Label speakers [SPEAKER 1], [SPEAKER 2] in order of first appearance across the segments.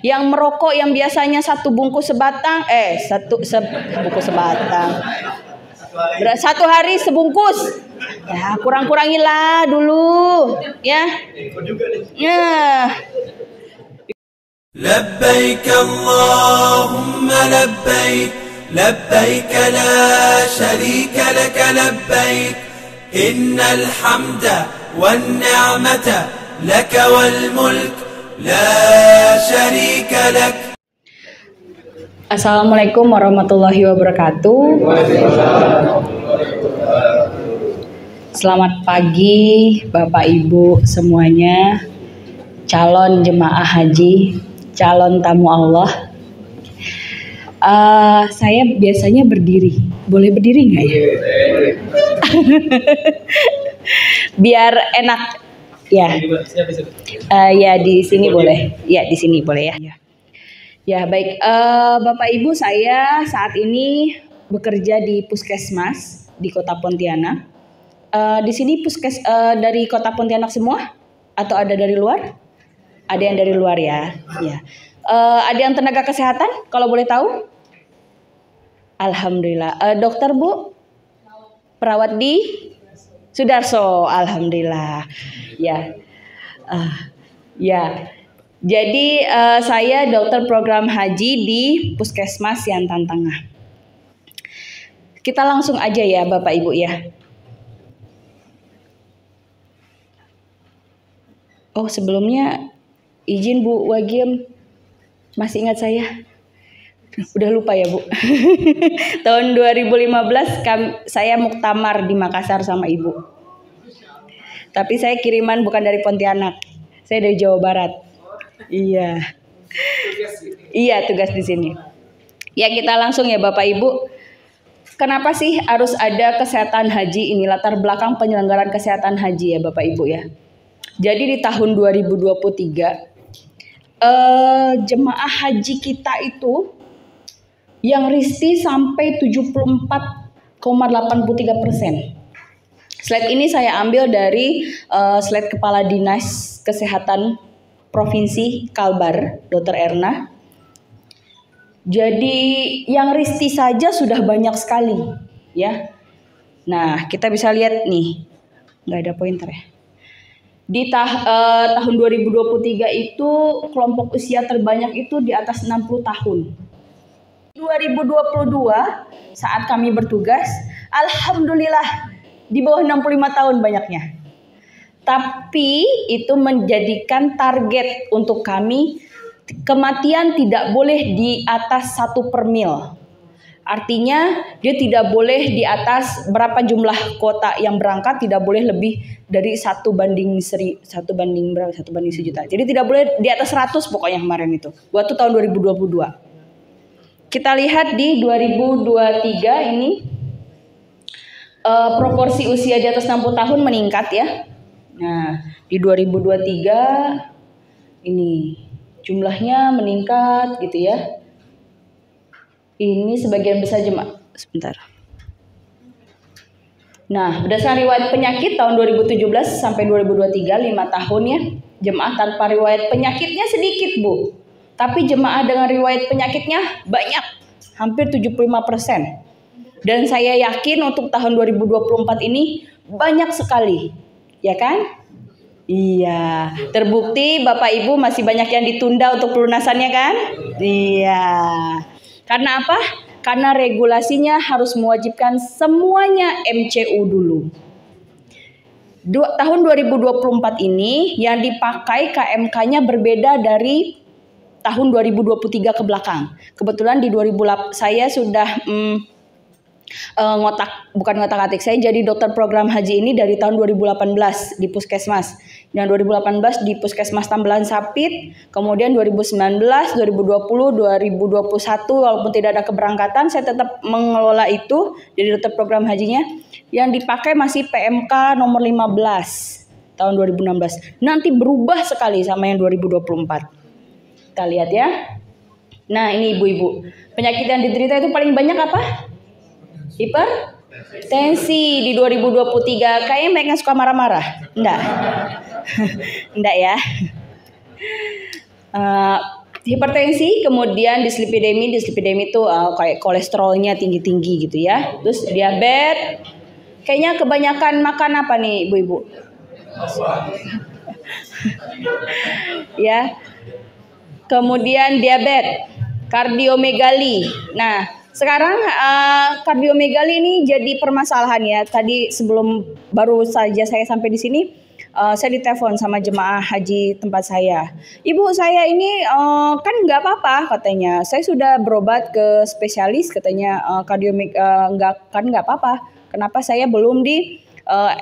[SPEAKER 1] Yang merokok yang biasanya satu bungkus sebatang, bungkus sebatang. Satu hari sebungkus. Ya, kurang-kurangilah dulu, ya. Ya.
[SPEAKER 2] Labbaik Allahumma labbaik, labbaik la syarika lak labbaik, innal hamda wan ni'mata lak wal mulk la syarika lak.
[SPEAKER 1] Assalamualaikum warahmatullahi wabarakatuh. Selamat pagi Bapak Ibu semuanya, calon jemaah haji, calon tamu Allah. Saya biasanya berdiri, boleh berdiri nggak ya? Biar enak ya. Ya di sini boleh, ya di sini boleh ya. Ya baik, Bapak Ibu, saya saat ini bekerja di Puskesmas di Kota Pontianak. Di sini dari Kota Pontianak semua atau ada dari luar? Ada yang dari luar ya. Ya. Ada yang tenaga kesehatan kalau boleh tahu? Alhamdulillah. Dokter Bu? Perawat di Sudarso. Alhamdulillah. Ya. Ya. Jadi saya dokter program haji di Puskesmas Siantan Tengah. Kita langsung aja ya Bapak Ibu ya. Oh sebelumnya izin Bu Wagiem, masih ingat saya? Udah lupa ya Bu. Tahun 2015 saya muktamar di Makassar sama Ibu. Tapi saya kiriman bukan dari Pontianak, saya dari Jawa Barat. Iya. Iya, tugas di sini. Ya, kita langsung ya Bapak Ibu. Kenapa sih harus ada kesehatan haji ini, latar belakang penyelenggaraan kesehatan haji ya Bapak Ibu ya. Jadi di tahun 2023 jemaah haji kita itu yang risti sampai 74,83%. Slide ini saya ambil dari slide Kepala Dinas Kesehatan Provinsi Kalbar, Dr. Erna. Jadi yang risti saja sudah banyak sekali, ya. Nah, kita bisa lihat nih, nggak ada pointer ya. Di tahun 2023 itu kelompok usia terbanyak itu di atas 60 tahun. 2022 saat kami bertugas, alhamdulillah di bawah 65 tahun banyaknya. Tapi itu menjadikan target untuk kami, kematian tidak boleh di atas 1 per mil. Artinya dia tidak boleh di atas berapa jumlah kota yang berangkat, tidak boleh lebih dari 1 banding 1 banding 1 banding 1.000.000. Jadi tidak boleh di atas 100 pokoknya kemarin itu. Waktu tahun 2022. Kita lihat di 2023 ini proporsi usia di atas 60 tahun meningkat ya. Nah, di 2023 ini jumlahnya meningkat gitu ya. Ini sebagian besar jemaah. Sebentar. Nah, berdasarkan riwayat penyakit tahun 2017 sampai 2023, 5 tahun ya. Jemaah tanpa riwayat penyakitnya sedikit, Bu. Tapi jemaah dengan riwayat penyakitnya banyak, hampir 75%. Dan saya yakin untuk tahun 2024 ini banyak sekali. Ya kan? Iya, terbukti Bapak Ibu masih banyak yang ditunda untuk pelunasannya kan? Iya. Karena apa? Karena regulasinya harus mewajibkan semuanya MCU dulu. Tahun 2024 ini yang dipakai KMK-nya berbeda dari tahun 2023 ke belakang. Kebetulan di 2008 saya sudah bukan ngotak-atik, saya jadi dokter program haji ini dari tahun 2018 di Puskesmas. Dan 2018 di Puskesmas Tambelan Sapit, kemudian 2019, 2020, 2021 walaupun tidak ada keberangkatan saya tetap mengelola itu jadi dokter program hajinya. Yang dipakai masih PMK nomor 15 tahun 2016. Nanti berubah sekali sama yang 2024. Kita lihat ya. Nah, ini ibu-ibu. Penyakit yang diderita itu paling banyak apa? Hipertensi di 2023. Kayaknya mereka suka marah-marah. Enggak. Enggak ya. hipertensi, kemudian dislipidemi itu kayak kolesterolnya tinggi-tinggi gitu ya. Terus diabetes. Kayaknya kebanyakan makan apa nih ibu-ibu? Ya. Kemudian diabetes, kardiomegali. Nah, sekarang kardiomegali ini jadi permasalahan ya. Tadi baru saja saya sampai di sini, saya ditelepon sama jemaah haji tempat saya. Ibu, saya ini kan nggak apa-apa katanya. Saya sudah berobat ke spesialis katanya, nggak apa-apa. Kenapa saya belum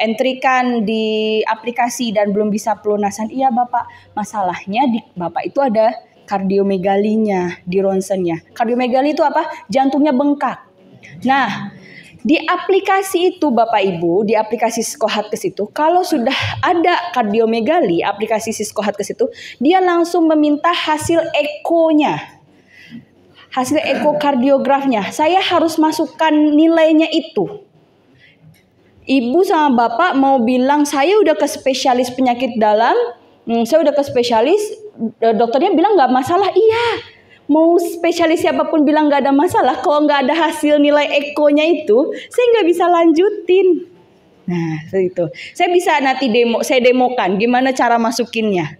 [SPEAKER 1] entrikan di aplikasi dan belum bisa pelunasan? Iya Bapak, masalahnya di Bapak itu ada kardiomegalinya di ronsennya. Kardiomegali itu apa? Jantungnya bengkak. Nah, di aplikasi itu Bapak Ibu, di aplikasi Siskohatkes itu, kalau sudah ada kardiomegali, aplikasi Siskohatkes itu, dia langsung meminta hasil ekonya. Hasil ekokardiografnya. Saya harus masukkan nilainya itu. Ibu sama Bapak mau bilang saya udah ke spesialis penyakit dalam, saya udah ke spesialis, dokternya bilang nggak masalah. Iya. Mau spesialis siapapun bilang nggak ada masalah, kalau nggak ada hasil nilai ekonya itu, saya nggak bisa lanjutin. Nah, itu. Saya bisa nanti saya demokan gimana cara masukinnya.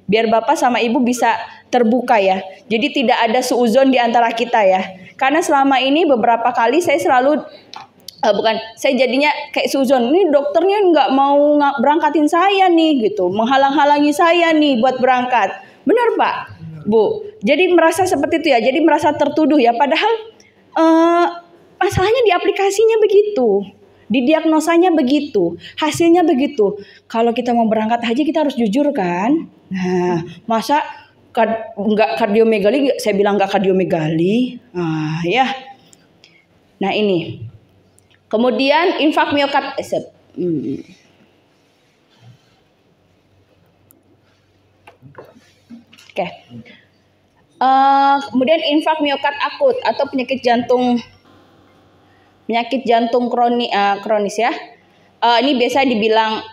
[SPEAKER 1] Biar Bapak sama Ibu bisa terbuka ya. Jadi tidak ada suuzon di antara kita ya. Karena selama ini beberapa kali saya selalu, saya jadinya kayak suuzon. Ini dokternya nggak mau berangkatin saya nih gitu. Menghalang-halangi saya nih buat berangkat. Benar Pak? Bu, jadi merasa seperti itu ya, jadi merasa tertuduh ya, padahal masalahnya di aplikasinya begitu, di diagnosanya begitu, hasilnya begitu. Kalau kita mau berangkat haji kita harus jujur kan. Nah, masa nggak kardiomegali, saya bilang nggak kardiomegali, ya. Nah ini, kemudian infak miokard. Oke. Kemudian infak miokard akut atau penyakit jantung kronis ya. Ini biasa dibilang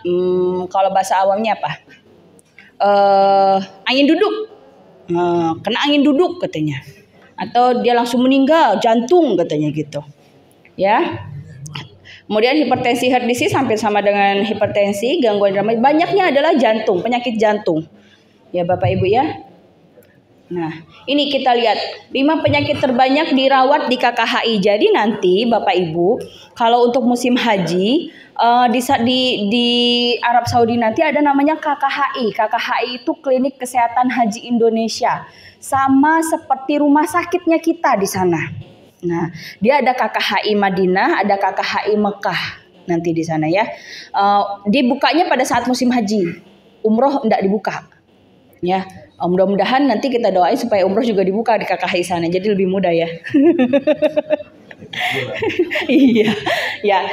[SPEAKER 1] kalau bahasa awamnya apa? Angin duduk. Kena angin duduk katanya. Atau dia langsung meninggal jantung katanya gitu. Ya. Kemudian hipertensi heart disease hampir sama dengan hipertensi, gangguan irama. Banyaknya adalah jantung, penyakit jantung. Ya Bapak Ibu ya. Nah, ini kita lihat 5 penyakit terbanyak dirawat di KKHI. Jadi nanti Bapak Ibu, kalau untuk musim haji di Arab Saudi nanti ada namanya KKHI. KKHI itu Klinik Kesehatan Haji Indonesia. Sama seperti rumah sakitnya kita di sana. Nah, dia ada KKHI Madinah, ada KKHI Mekah nanti di sana ya. Dibukanya pada saat musim haji. Umroh enggak dibuka. Ya. Mudah-mudahan nanti kita doain supaya umroh juga dibuka di KKHI sana, jadi lebih mudah ya. Iya, ya.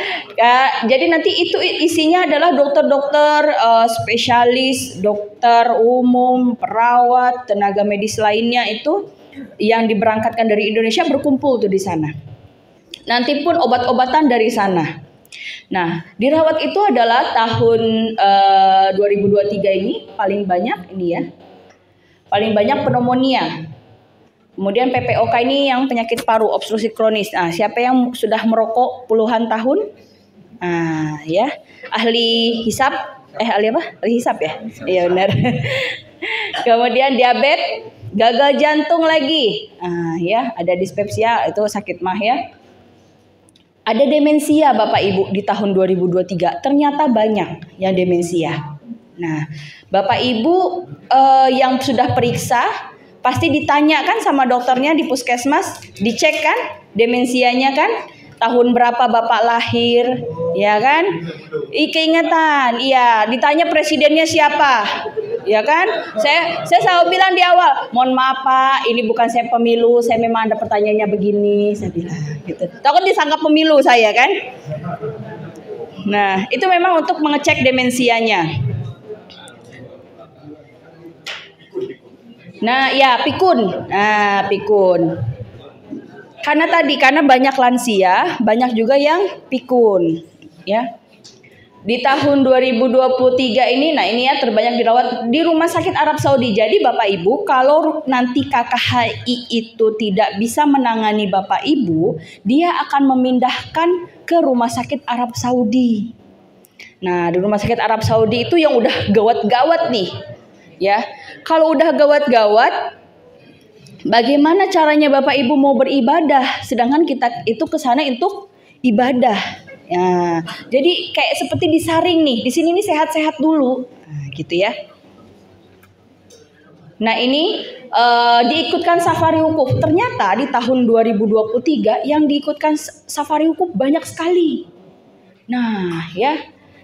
[SPEAKER 1] Jadi nanti itu isinya adalah dokter-dokter spesialis, dokter umum, perawat, tenaga medis lainnya itu yang diberangkatkan dari Indonesia berkumpul tuh di sana. Nanti pun obat-obatan dari sana. Nah, dirawat itu adalah tahun 2023 ini paling banyak ini ya. Paling banyak pneumonia. Kemudian PPOK ini yang penyakit paru, obstruksi kronis. Nah, siapa yang sudah merokok puluhan tahun? Nah, ya. Ahli hisap, ahli apa? Ahli hisap ya? Iya benar. Kemudian diabetes, gagal jantung lagi. Nah, ya, ada dispepsia, itu sakit mah ya. Ada demensia Bapak Ibu di tahun 2023. Ternyata banyak yang demensia. Nah, Bapak Ibu yang sudah periksa pasti ditanya kan sama dokternya di puskesmas, dicek kan demensianya kan, tahun berapa Bapak lahir, ya kan? Keingetan, iya, ditanya presidennya siapa, ya kan? Saya selalu bilang di awal, mohon maaf Pak, ini bukan saya pemilu, saya memang ada pertanyaannya begini, saya bilang gitu. Takut disangka pemilu saya kan? Nah, itu memang untuk mengecek demensianya. Nah, ya pikun. Nah, pikun. Karena banyak lansia, banyak juga yang pikun, ya. Di tahun 2023 ini, nah ini ya terbanyak dirawat di Rumah Sakit Arab Saudi. Jadi Bapak Ibu, kalau nanti KKHI itu tidak bisa menangani Bapak Ibu, dia akan memindahkan ke Rumah Sakit Arab Saudi. Nah, di Rumah Sakit Arab Saudi itu yang udah gawat-gawat nih. Ya, kalau udah gawat-gawat, bagaimana caranya Bapak Ibu mau beribadah? Sedangkan kita itu ke sana untuk ibadah. Ya, jadi kayak seperti disaring nih. Di sini nih sehat-sehat dulu. Nah, gitu ya. Nah, ini diikutkan safari wukuf. Ternyata di tahun 2023 yang diikutkan safari wukuf banyak sekali. Nah, ya.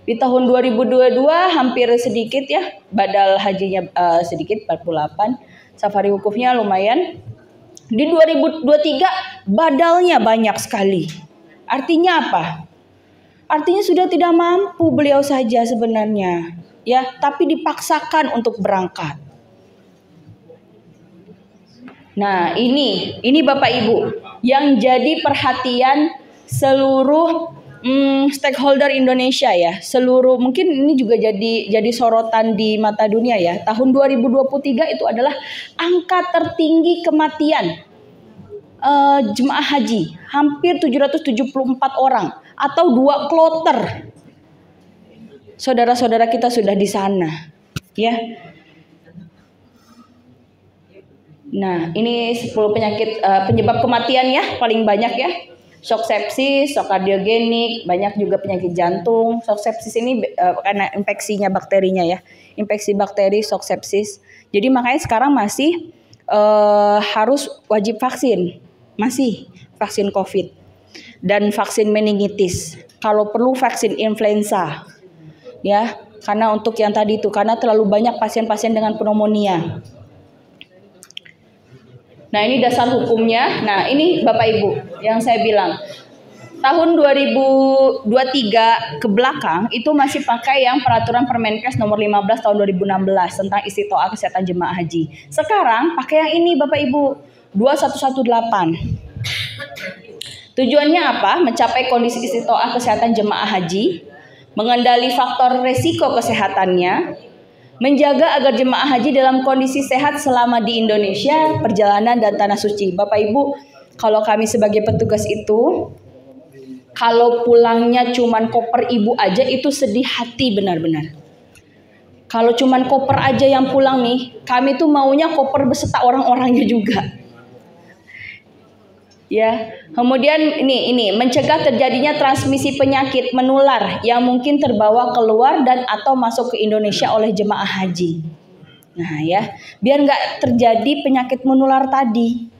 [SPEAKER 1] Di tahun 2022 hampir sedikit ya. Badal hajinya sedikit 48. Safari wukufnya lumayan. Di 2023 badalnya banyak sekali. Artinya apa? Artinya sudah tidak mampu beliau saja sebenarnya, ya, tapi dipaksakan untuk berangkat. Nah, ini Bapak Ibu yang jadi perhatian seluruh stakeholder Indonesia ya. Seluruh, mungkin ini juga jadi sorotan di mata dunia ya. Tahun 2023 itu adalah angka tertinggi kematian jemaah haji, hampir 774 orang atau 2 kloter. Saudara-saudara kita sudah di sana, ya. Nah, ini 10 penyebab kematian ya, paling banyak ya. Shock sepsis, shock kardiogenik, banyak juga penyakit jantung. Shock sepsis ini karena infeksinya bakterinya ya. Infeksi bakteri, shock sepsis. Jadi makanya sekarang masih harus wajib vaksin. Masih vaksin COVID dan vaksin meningitis. Kalau perlu vaksin influenza, ya, karena untuk yang tadi itu, karena terlalu banyak pasien-pasien dengan pneumonia. Nah, ini dasar hukumnya. Nah, ini Bapak Ibu yang saya bilang. Tahun 2023 ke belakang itu masih pakai yang peraturan Permenkes nomor 15 tahun 2016 tentang istitoah kesehatan jemaah haji. Sekarang pakai yang ini Bapak Ibu, 2118. Tujuannya apa? Mencapai kondisi istitoah kesehatan jemaah haji, mengendali faktor resiko kesehatannya, menjaga agar jemaah haji dalam kondisi sehat selama di Indonesia, perjalanan dan tanah suci. Bapak Ibu, kalau kami sebagai petugas itu, kalau pulangnya cuman koper ibu aja itu sedih hati benar-benar. Kalau cuman koper aja yang pulang nih, kami tuh maunya koper beserta orang-orangnya juga. Ya, kemudian ini mencegah terjadinya transmisi penyakit menular yang mungkin terbawa keluar dan atau masuk ke Indonesia oleh jemaah haji. Nah ya, biar nggak terjadi penyakit menular tadi.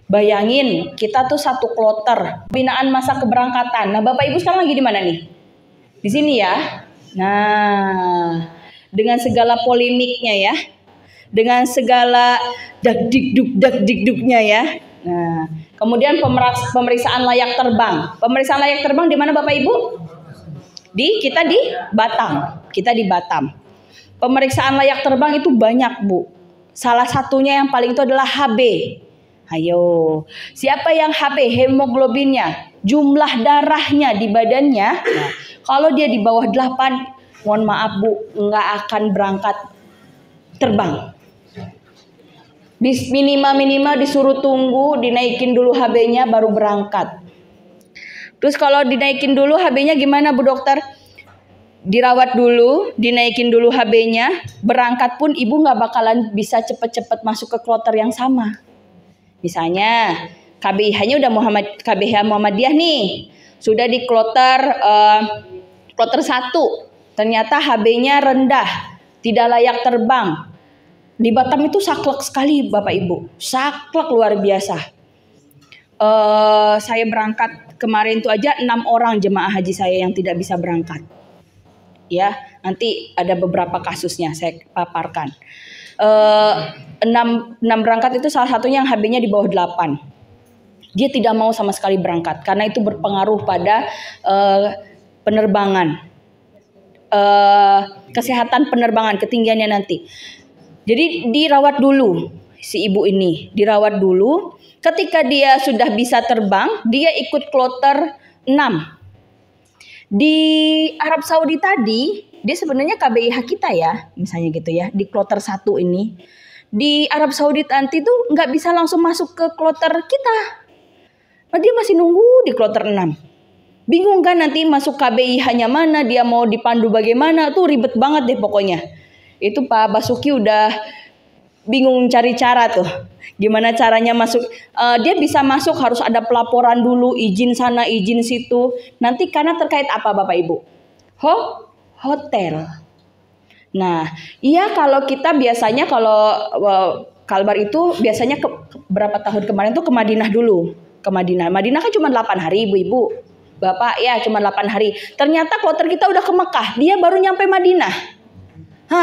[SPEAKER 1] Bayangin, kita tuh 1 kloter, binaan masa keberangkatan. Nah, Bapak Ibu sekarang lagi di mana nih? Di sini ya. Nah, dengan segala polemiknya ya, dengan segala dakdikduknya ya. Nah, kemudian pemeriksaan layak terbang. Pemeriksaan layak terbang di mana Bapak Ibu? Kita di Batam. Kita di Batam. Pemeriksaan layak terbang itu banyak, Bu. Salah satunya yang paling itu adalah HB. Ayo, siapa yang HB? Hemoglobinnya, jumlah darahnya di badannya. Nah, kalau dia di bawah 8, mohon maaf Bu, nggak akan berangkat terbang. Minimal disuruh tunggu, dinaikin dulu HB-nya baru berangkat. Terus kalau dinaikin dulu HB-nya gimana Bu Dokter? Dirawat dulu, dinaikin dulu HB-nya, berangkat pun ibu nggak bakalan bisa cepet-cepet masuk ke kloter yang sama. Misalnya KBIH-nya udah KBIH Muhammadiyah nih, sudah di kloter 1, ternyata HB-nya rendah, tidak layak terbang. Di Batam itu saklek sekali Bapak Ibu, saklek luar biasa. Saya berangkat kemarin itu aja 6 orang jemaah haji saya yang tidak bisa berangkat. Ya, nanti ada beberapa kasusnya saya paparkan. 6 berangkat itu salah satunya yang HB-nya di bawah 8. Dia tidak mau sama sekali berangkat karena itu berpengaruh pada penerbangan, kesehatan penerbangan, ketinggiannya nanti. Jadi dirawat dulu si ibu ini, dirawat dulu. Ketika dia sudah bisa terbang, dia ikut kloter 6. Di Arab Saudi tadi, dia sebenarnya KBIH kita ya, misalnya gitu ya, di kloter 1 ini. Di Arab Saudi nanti tuh nggak bisa langsung masuk ke kloter kita. Nah, dia masih nunggu di kloter 6. Bingung kan nanti masuk KBIH-nya mana, dia mau dipandu bagaimana, tuh ribet banget deh pokoknya. Itu Pak Basuki udah bingung cari cara tuh. Gimana caranya masuk, dia bisa masuk harus ada pelaporan dulu, izin sana, izin situ. Nanti karena terkait apa Bapak Ibu? Hotel. Nah, iya kalau kita biasanya kalau Kalbar itu biasanya berapa tahun kemarin tuh ke Madinah dulu. Ke Madinah. Madinah kan cuma 8 hari Ibu-Ibu. Bapak ya cuma 8 hari. Ternyata kloter kita udah ke Mekah. Dia baru nyampe Madinah.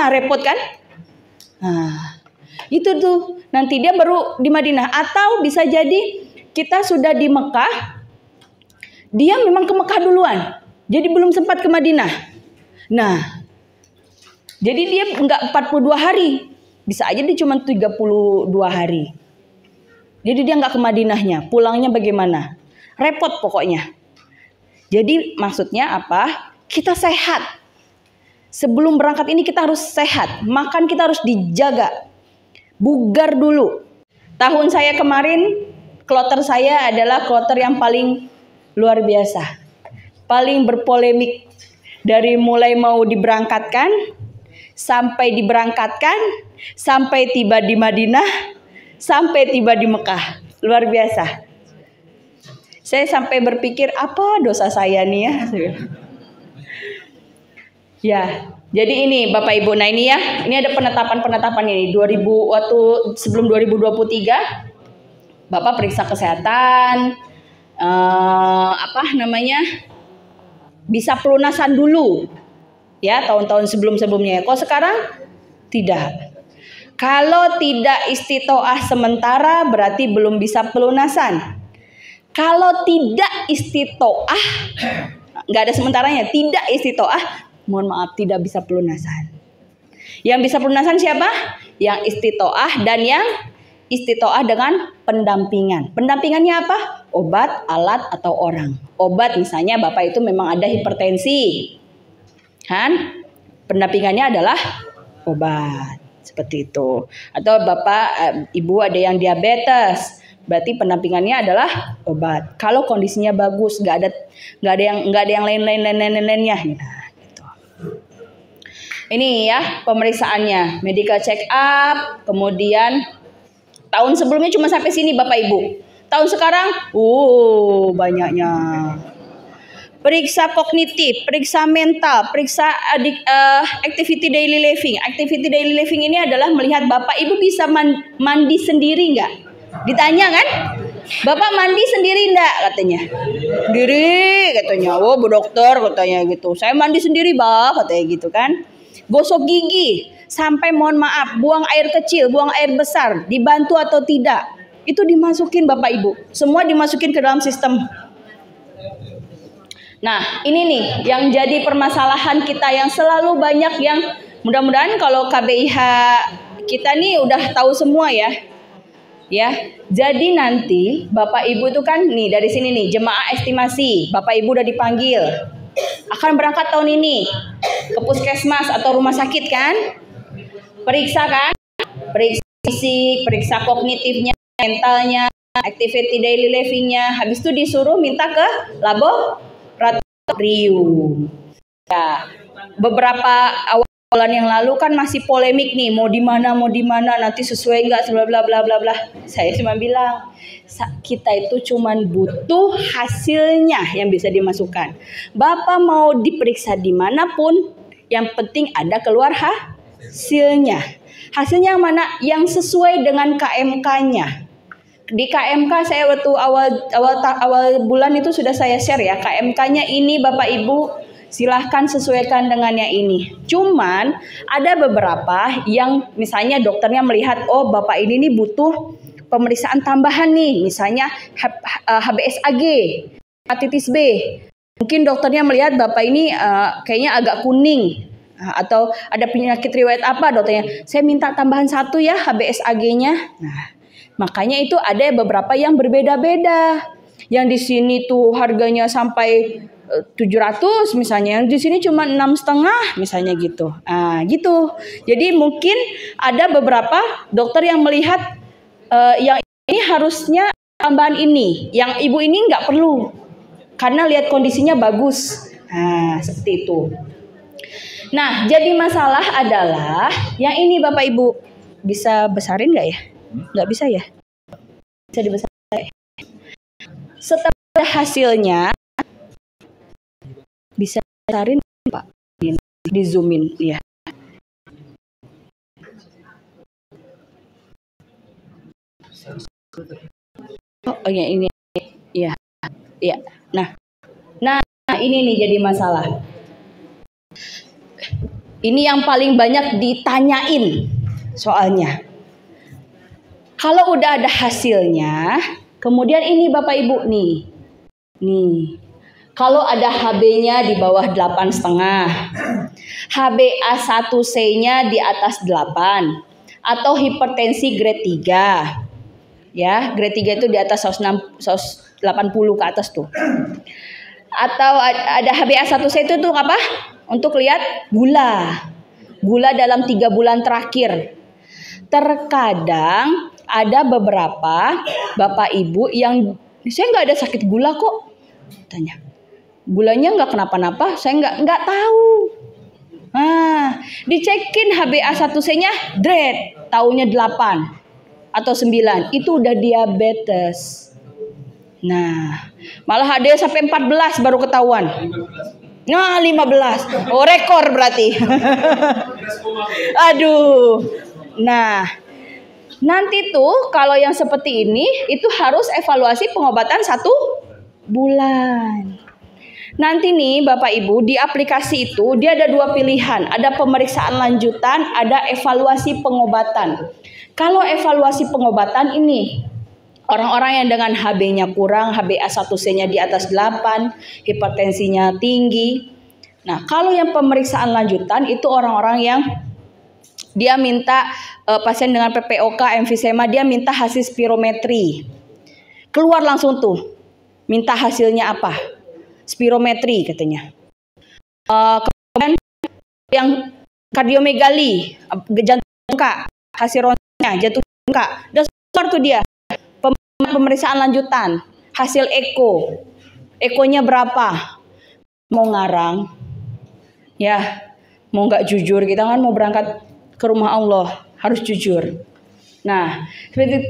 [SPEAKER 1] Repot kan? Itu tuh nanti dia baru di Madinah. Atau bisa jadi kita sudah di Mekah, dia memang ke Mekah duluan, jadi belum sempat ke Madinah. Nah, jadi dia enggak 42 hari, bisa aja dia cuma 32 hari. Jadi dia enggak ke Madinahnya, pulangnya bagaimana? Repot pokoknya. Jadi maksudnya apa? Kita sehat. Sebelum berangkat ini kita harus sehat, makan kita harus dijaga. Bugar dulu. Tahun saya kemarin, kloter saya adalah kloter yang paling luar biasa. Paling berpolemik. Dari mulai mau diberangkatkan, sampai diberangkatkan, sampai tiba di Madinah, sampai tiba di Mekah. Luar biasa. Saya sampai berpikir, apa dosa saya nih ya? Ya. Jadi ini Bapak Ibu, nah ini ya, ini ada penetapan ini 2000 waktu sebelum 2023 Bapak periksa kesehatan, bisa pelunasan dulu, ya tahun-tahun sebelumnya. Kok sekarang tidak? Kalau tidak istitoah sementara berarti belum bisa pelunasan. Kalau tidak istitoah, nggak ada sementaranya, tidak istitoah. Mohon maaf, tidak bisa pelunasan. Yang bisa pelunasan siapa? Yang istitoah dan yang istitoah dengan pendampingan. Pendampingannya apa? Obat, alat, atau orang. Obat misalnya Bapak itu memang ada hipertensi. Kan? Pendampingannya adalah obat. Seperti itu. Atau Bapak, Ibu ada yang diabetes. Berarti pendampingannya adalah obat. Kalau kondisinya bagus, nggak ada yang lainnya. Ini ya pemeriksaannya, medical check up, kemudian tahun sebelumnya cuma sampai sini Bapak Ibu. Tahun sekarang, banyaknya. Periksa kognitif, periksa mental, periksa activity daily living. Activity daily living ini adalah melihat Bapak Ibu bisa mandi sendiri nggak? Ditanya kan? Bapak mandi sendiri enggak katanya? Sendiri katanya. Oh, Bu Dokter katanya gitu. Saya mandi sendiri, Pak, katanya gitu kan. Gosok gigi sampai mohon maaf, buang air kecil, buang air besar, dibantu atau tidak. Itu dimasukin Bapak Ibu. Semua dimasukin ke dalam sistem. Nah, ini nih yang jadi permasalahan kita yang selalu banyak yang mudah-mudahan kalau KBIH kita nih udah tahu semua ya. Ya, jadi nanti Bapak Ibu itu kan nih dari sini nih jemaah estimasi, Bapak Ibu udah dipanggil, akan berangkat tahun ini ke puskesmas atau rumah sakit kan, periksa kan, periksa fisik, periksa kognitifnya, mentalnya, activity daily livingnya, habis itu disuruh minta ke laboratorium. Ya, beberapa bulan yang lalu kan masih polemik nih, mau di mana nanti sesuai nggak bla bla bla. Saya cuma bilang kita itu cuma butuh hasilnya yang bisa dimasukkan. Bapak mau diperiksa dimanapun, yang penting ada keluar hasilnya. Hasilnya yang mana? Yang sesuai dengan KMK-nya. Di KMK saya waktu awal bulan itu sudah saya share ya, KMK-nya ini Bapak Ibu. Silahkan sesuaikan dengannya ini. Cuman ada beberapa yang misalnya dokternya melihat, oh Bapak ini nih butuh pemeriksaan tambahan nih. Misalnya HBsAg, hepatitis B. Mungkin dokternya melihat Bapak ini kayaknya agak kuning. Atau ada penyakit riwayat apa dokternya. Saya minta tambahan 1 ya HBsAg-nya. Nah, makanya itu ada beberapa yang berbeda-beda. Yang di sini tuh harganya sampai 700 misalnya, di sini cuma 6,5 misalnya gitu. Nah, gitu. Jadi mungkin ada beberapa dokter yang melihat yang ini harusnya tambahan ini, yang ibu ini nggak perlu karena lihat kondisinya bagus. Nah, seperti itu. Nah, jadi masalah adalah yang ini Bapak Ibu, bisa besarin nggak ya? Nggak bisa ya? Bisa dibesarin. Setelah hasilnya bisa besarin Pak, di zoomin ya. Oh ya ini ya, ya. Nah ini nih jadi masalah. Ini yang paling banyak ditanyain soalnya. Kalau udah ada hasilnya, kemudian ini Bapak Ibu nih. Kalau ada HB-nya di bawah 8,5, HbA1c-nya di atas 8, atau hipertensi grade 3. Ya, grade 3 itu di atas 180 ke atas tuh. Atau ada HbA1c itu tuh apa? Untuk lihat gula dalam 3 bulan terakhir. Terkadang ada beberapa Bapak Ibu yang saya nggak ada sakit gula kok, tanya. Gulanya nggak kenapa-napa, saya nggak tahu. Nah, dicekin HbA1c-nya, taunya 8 atau 9, itu udah diabetes. Nah, malah ada sampai 14 baru ketahuan. Nah, 15. Oh, rekor berarti. Aduh. Nah, nanti tuh kalau yang seperti ini itu harus evaluasi pengobatan 1 bulan. Nanti nih Bapak Ibu di aplikasi itu dia ada 2 pilihan. Ada pemeriksaan lanjutan, ada evaluasi pengobatan. Kalau evaluasi pengobatan ini orang-orang yang dengan HB-nya kurang, HbA1c-nya di atas 8, hipertensinya tinggi. Nah, kalau yang pemeriksaan lanjutan itu orang-orang yang dia minta pasien dengan PPOK, emfisema, dia minta hasil spirometri. Keluar langsung tuh. Minta hasilnya apa? Spirometri katanya. Kemudian yang kardiomegali, jantung Kak, hasil ronsennya, jantung Kak. Dan keluar tuh dia. Pemeriksaan lanjutan, hasil eko. Ekonya berapa? Mau ngarang? Ya, mau nggak jujur, kita kan mau berangkat ke rumah Allah, harus jujur. Nah,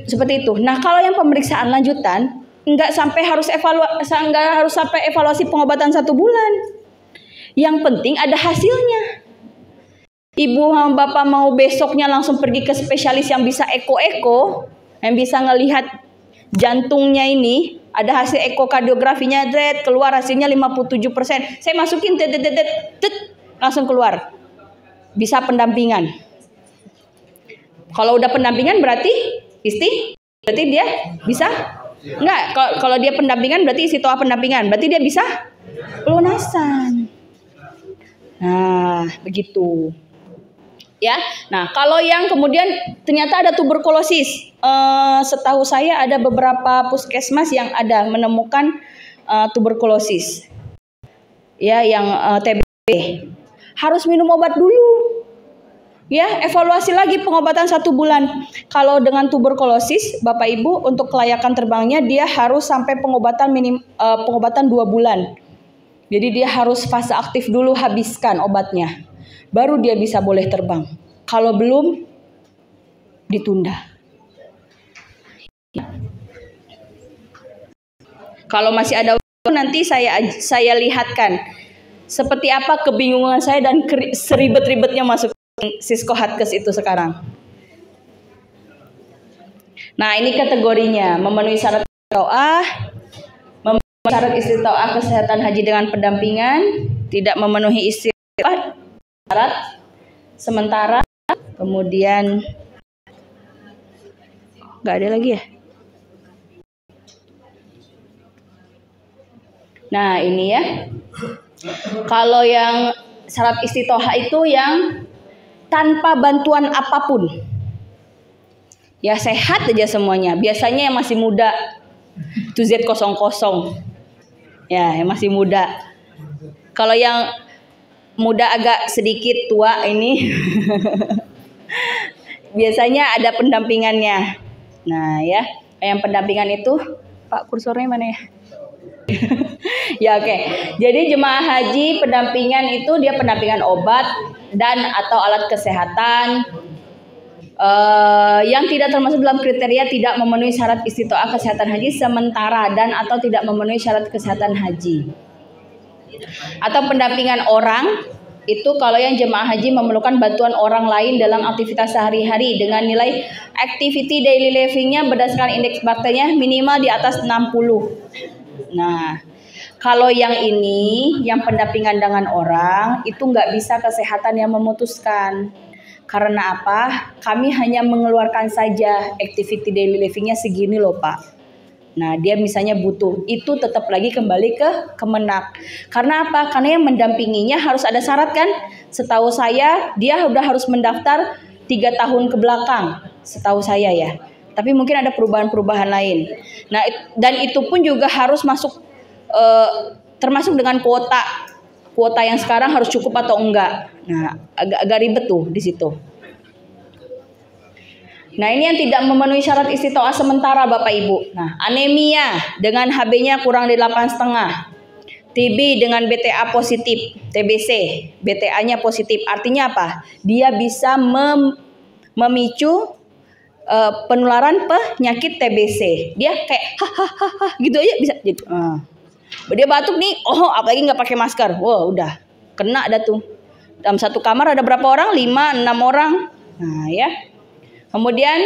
[SPEAKER 1] seperti itu. Nah, kalau yang pemeriksaan lanjutan nggak harus sampai evaluasi pengobatan 1 bulan. Yang penting ada hasilnya. Ibu sama bapak mau besoknya langsung pergi ke spesialis yang bisa eko, yang bisa ngelihat jantungnya ini, ada hasil ekokardiografinya, keluar hasilnya 57%. Saya masukin, langsung keluar. Bisa pendampingan. Kalau udah pendampingan berarti dia bisa? Enggak, kalau dia pendampingan berarti isi toa pendampingan, berarti dia bisa pelunasan. Nah, begitu. Ya. Nah, kalau yang kemudian ternyata ada tuberkulosis. Setahu saya ada beberapa puskesmas yang ada menemukan tuberkulosis. Ya, yang TB. Harus minum obat dulu. Ya, evaluasi lagi pengobatan 1 bulan. Kalau dengan tuberkulosis, Bapak Ibu untuk kelayakan terbangnya dia harus sampai pengobatan 2 bulan. Jadi dia harus fase aktif dulu, habiskan obatnya. Baru dia bisa boleh terbang. Kalau belum, ditunda. Kalau masih ada waktu nanti saya lihatkan seperti apa kebingungan saya dan seribet-ribetnya masuk Siskohatkes itu sekarang. Nah, ini kategorinya memenuhi syarat istiqaah, memenuhi syarat istiqaah kesehatan haji dengan pendampingan, tidak memenuhi istiqaah syarat sementara, kemudian nggak ada lagi ya. Nah, ini ya. Kalau yang syarat istitoha itu yang tanpa bantuan apapun. Ya sehat aja semuanya. Biasanya yang masih muda. Itu Z00. Ya, yang masih muda. Kalau yang muda agak sedikit tua ini biasanya ada pendampingannya. Nah ya, yang pendampingan itu Pak kursornya mana ya? Ya oke. Jadi jemaah haji pendampingan itu dia pendampingan obat dan atau alat kesehatan yang tidak termasuk dalam kriteria tidak memenuhi syarat istitoah kesehatan haji sementara dan atau tidak memenuhi syarat kesehatan haji. Atau pendampingan orang itu kalau yang jemaah haji memerlukan bantuan orang lain dalam aktivitas sehari-hari dengan nilai activity daily livingnya berdasarkan indeks bakterinya minimal di atas 60. Nah, kalau yang ini, yang pendampingan dengan orang, itu nggak bisa kesehatan yang memutuskan. Karena apa? Kami hanya mengeluarkan saja activity daily livingnya segini loh Pak. Nah dia misalnya butuh, itu tetap lagi kembali ke Kemenak. Karena apa? Karena yang mendampinginya harus ada syarat kan? Setahu saya dia udah harus mendaftar 3 tahun ke belakang. Setahu saya ya. Tapi mungkin ada perubahan-perubahan lain. Nah dan itu pun juga harus masuk termasuk dengan kuota yang sekarang harus cukup atau enggak. Nah agak ribet tuh di situ. Nah ini yang tidak memenuhi syarat istitoah sementara Bapak Ibu. Nah anemia dengan HB-nya kurang dari 8,5. TB dengan BTA positif, TBC, BTA-nya positif. Artinya apa? Dia bisa memicu penularan penyakit TBC. Dia kayak hahaha gitu aja bisa gitu. Dia batuk nih, apalagi nggak pakai masker. Wah udah kena dah tuh. Dalam satu kamar ada berapa orang? 5-6 orang. Nah ya. Kemudian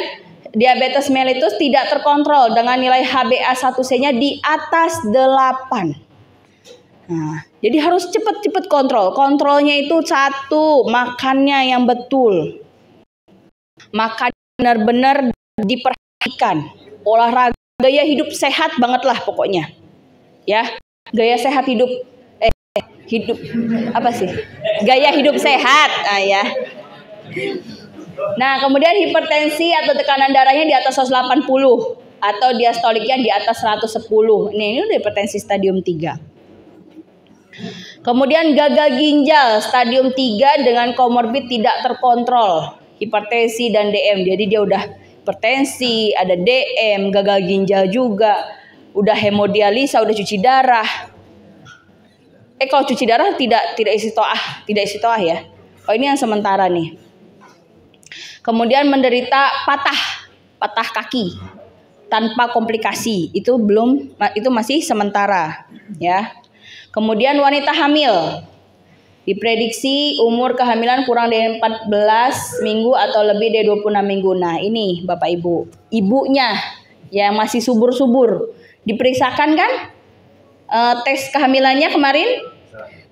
[SPEAKER 1] diabetes mellitus tidak terkontrol dengan nilai HbA1c-nya di atas 8. Nah, jadi harus cepet-cepet kontrol. Kontrolnya itu satu, makannya yang betul. Makan benar-benar diperhatikan. Olahraga, gaya hidup sehat banget lah pokoknya. Ya, gaya sehat hidup hidup apa sih? Gaya hidup sehat. Nah, ya. Nah, kemudian hipertensi atau tekanan darahnya di atas 180 atau diastoliknya di atas 110. Ini udah hipertensi stadium 3. Kemudian gagal ginjal stadium 3 dengan komorbid tidak terkontrol, hipertensi dan DM. Jadi dia udah hipertensi, ada DM, gagal ginjal juga, udah hemodialisa, udah cuci darah. Kalau cuci darah tidak istitoah ya. Oh ini yang sementara nih. Kemudian menderita patah kaki tanpa komplikasi, itu masih sementara ya. Kemudian wanita hamil diprediksi umur kehamilan kurang dari 14 minggu atau lebih dari 26 minggu. Nah ini Bapak Ibu, ibunya yang masih subur-subur diperiksakan kan tes kehamilannya kemarin,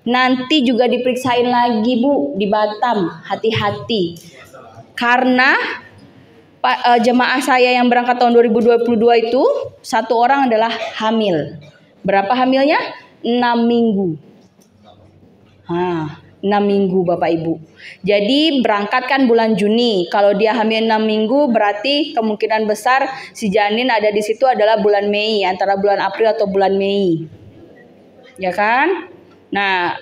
[SPEAKER 1] nanti juga diperiksain lagi Bu di Batam, hati-hati. Karena jemaah saya yang berangkat tahun 2022 itu satu orang adalah hamil. Berapa hamilnya? 6 minggu. 6 minggu Bapak Ibu. Jadi berangkat kan bulan Juni. Kalau dia hamil 6 minggu berarti kemungkinan besar si janin ada di situ adalah bulan Mei, antara bulan April atau bulan Mei. Ya kan? Nah,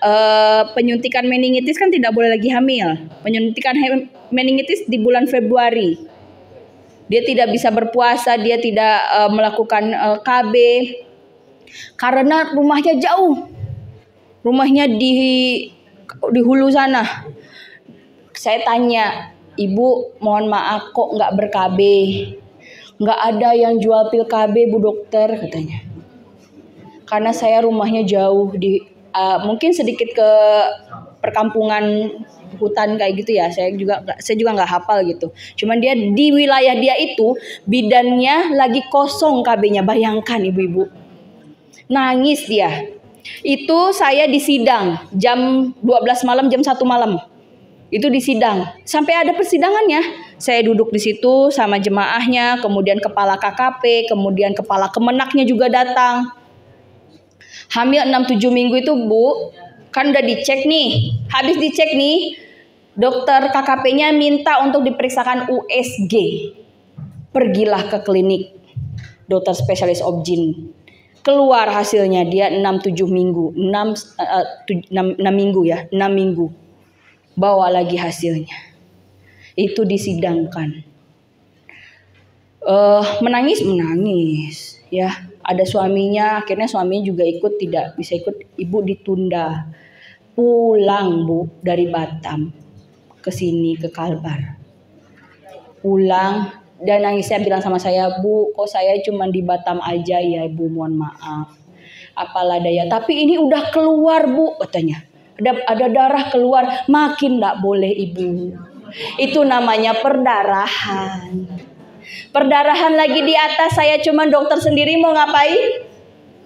[SPEAKER 1] penyuntikan meningitis kan tidak boleh lagi hamil. Penyuntikan meningitis di bulan Februari. Dia tidak bisa berpuasa, dia tidak melakukan KB karena rumahnya jauh. Rumahnya di hulu sana. Saya tanya, "Ibu, mohon maaf kok nggak ber-KB? Nggak ada yang jual pil KB, Bu Dokter," katanya. Karena saya rumahnya jauh mungkin sedikit ke perkampungan hutan kayak gitu ya. Saya juga nggak hafal gitu. Cuman dia di wilayah dia itu bidannya lagi kosong KB-nya. Bayangkan ibu-ibu. Nangis dia. Itu saya di sidang jam 12 malam, jam 1 malam. Itu di sidang. Sampai ada persidangannya. Saya duduk di situ sama jemaahnya, kemudian kepala KKP, kemudian kepala Kemenaknya juga datang. Hamil 6-7 minggu itu Bu, kan udah dicek nih. Habis dicek nih, dokter KKP-nya minta untuk diperiksakan USG. Pergilah ke klinik dokter spesialis obgyn. keluar hasilnya dia 6-7 minggu, 6 minggu ya, 6 minggu. Bawa lagi hasilnya. Itu disidangkan. Menangis ya. Ada suaminya, akhirnya suaminya juga ikut, tidak bisa ikut, ibu ditunda. Pulang Bu dari Batam ke sini ke Kalbar. Pulang dan nangisnya bilang sama saya, Bu, kok saya cuma di Batam aja ya Ibu, mohon maaf. Apalah daya, tapi ini udah keluar Bu, katanya. Ada darah keluar, makin gak boleh Ibu. Itu namanya perdarahan. Perdarahan lagi di atas, saya cuma dokter sendiri mau ngapain?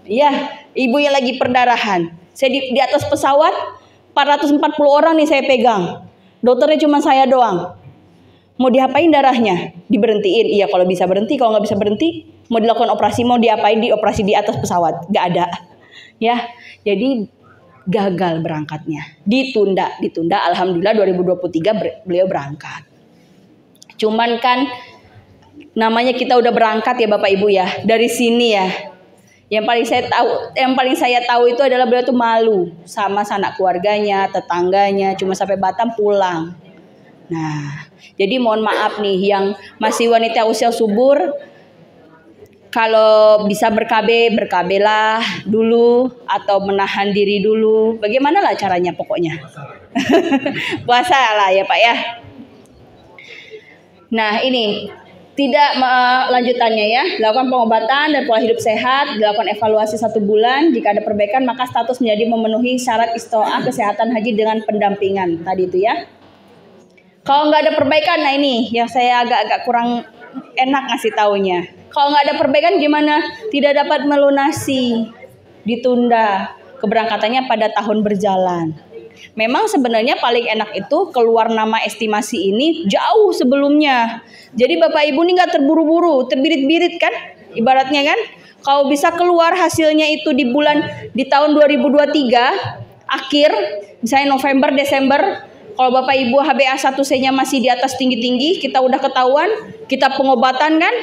[SPEAKER 1] Ya, ibu yang lagi perdarahan. Saya di atas pesawat, 440 orang nih saya pegang. Dokternya cuma saya doang. Mau diapain darahnya? Diberhentiin. Iya kalau bisa berhenti, kalau nggak bisa berhenti, mau dilakukan operasi, mau diapain dioperasi di atas pesawat? Nggak ada. Ya, jadi gagal berangkatnya. Ditunda. Alhamdulillah 2023 beliau berangkat. Cuman kan namanya kita udah berangkat ya Bapak Ibu ya, dari sini ya. Yang paling saya tahu itu adalah beliau tuh malu sama sanak keluarganya, tetangganya, cuma sampai Batam pulang. Nah, jadi mohon maaf nih yang masih wanita usia subur, kalau bisa berkabelah dulu atau menahan diri dulu. Bagaimana lah caranya pokoknya? Puasa lah ya Pak ya. Nah ini tidak lanjutannya ya, dilakukan pengobatan dan pola hidup sehat, dilakukan evaluasi 1 bulan, jika ada perbaikan maka status menjadi memenuhi syarat istoah kesehatan haji dengan pendampingan tadi itu ya. Kalau nggak ada perbaikan, nah ini yang saya agak kurang enak ngasih taunya. Kalau nggak ada perbaikan gimana? Tidak dapat melunasi, ditunda keberangkatannya pada tahun berjalan. Memang sebenarnya paling enak itu keluar nama estimasi ini jauh sebelumnya. Jadi Bapak Ibu ini nggak terburu-buru, terbirit-birit kan, ibaratnya kan. Kalau bisa keluar hasilnya itu di tahun 2023 akhir, misalnya November, Desember. Kalau Bapak Ibu HbA1c-nya masih di atas tinggi-tinggi, kita udah ketahuan, kita pengobatan kan.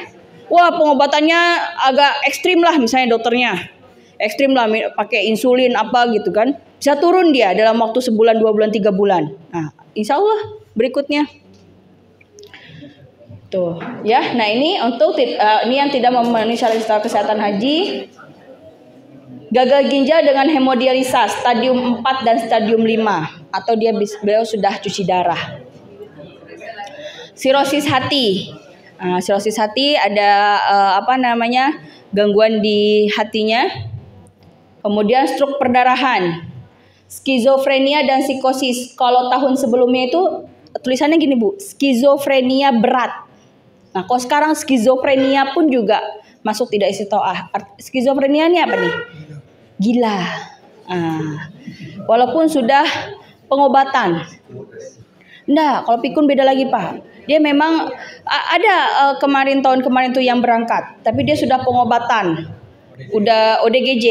[SPEAKER 1] Wah pengobatannya agak ekstrim lah, misalnya dokternya ekstrim lah, pakai insulin apa gitu kan, bisa turun dia dalam waktu sebulan, 2 bulan, 3 bulan. Nah insya Allah berikutnya tuh ya. Nah ini untuk ini yang tidak memenuhi syarat kesehatan haji, gagal ginjal dengan hemodialisa stadium 4 dan stadium 5, atau beliau sudah cuci darah. Sirosis hati. Sirosis hati ada gangguan di hatinya. Kemudian stroke perdarahan, skizofrenia dan psikosis. Kalau tahun sebelumnya itu tulisannya gini Bu, skizofrenia berat. Nah kalau sekarang skizofrenia pun juga masuk tidak istiqoah. Skizofrenia ini apa nih? Gila. Walaupun sudah pengobatan. Nah kalau pikun beda lagi Pak. Dia memang ada tahun kemarin tuh yang berangkat, tapi dia sudah pengobatan. Udah ODGJ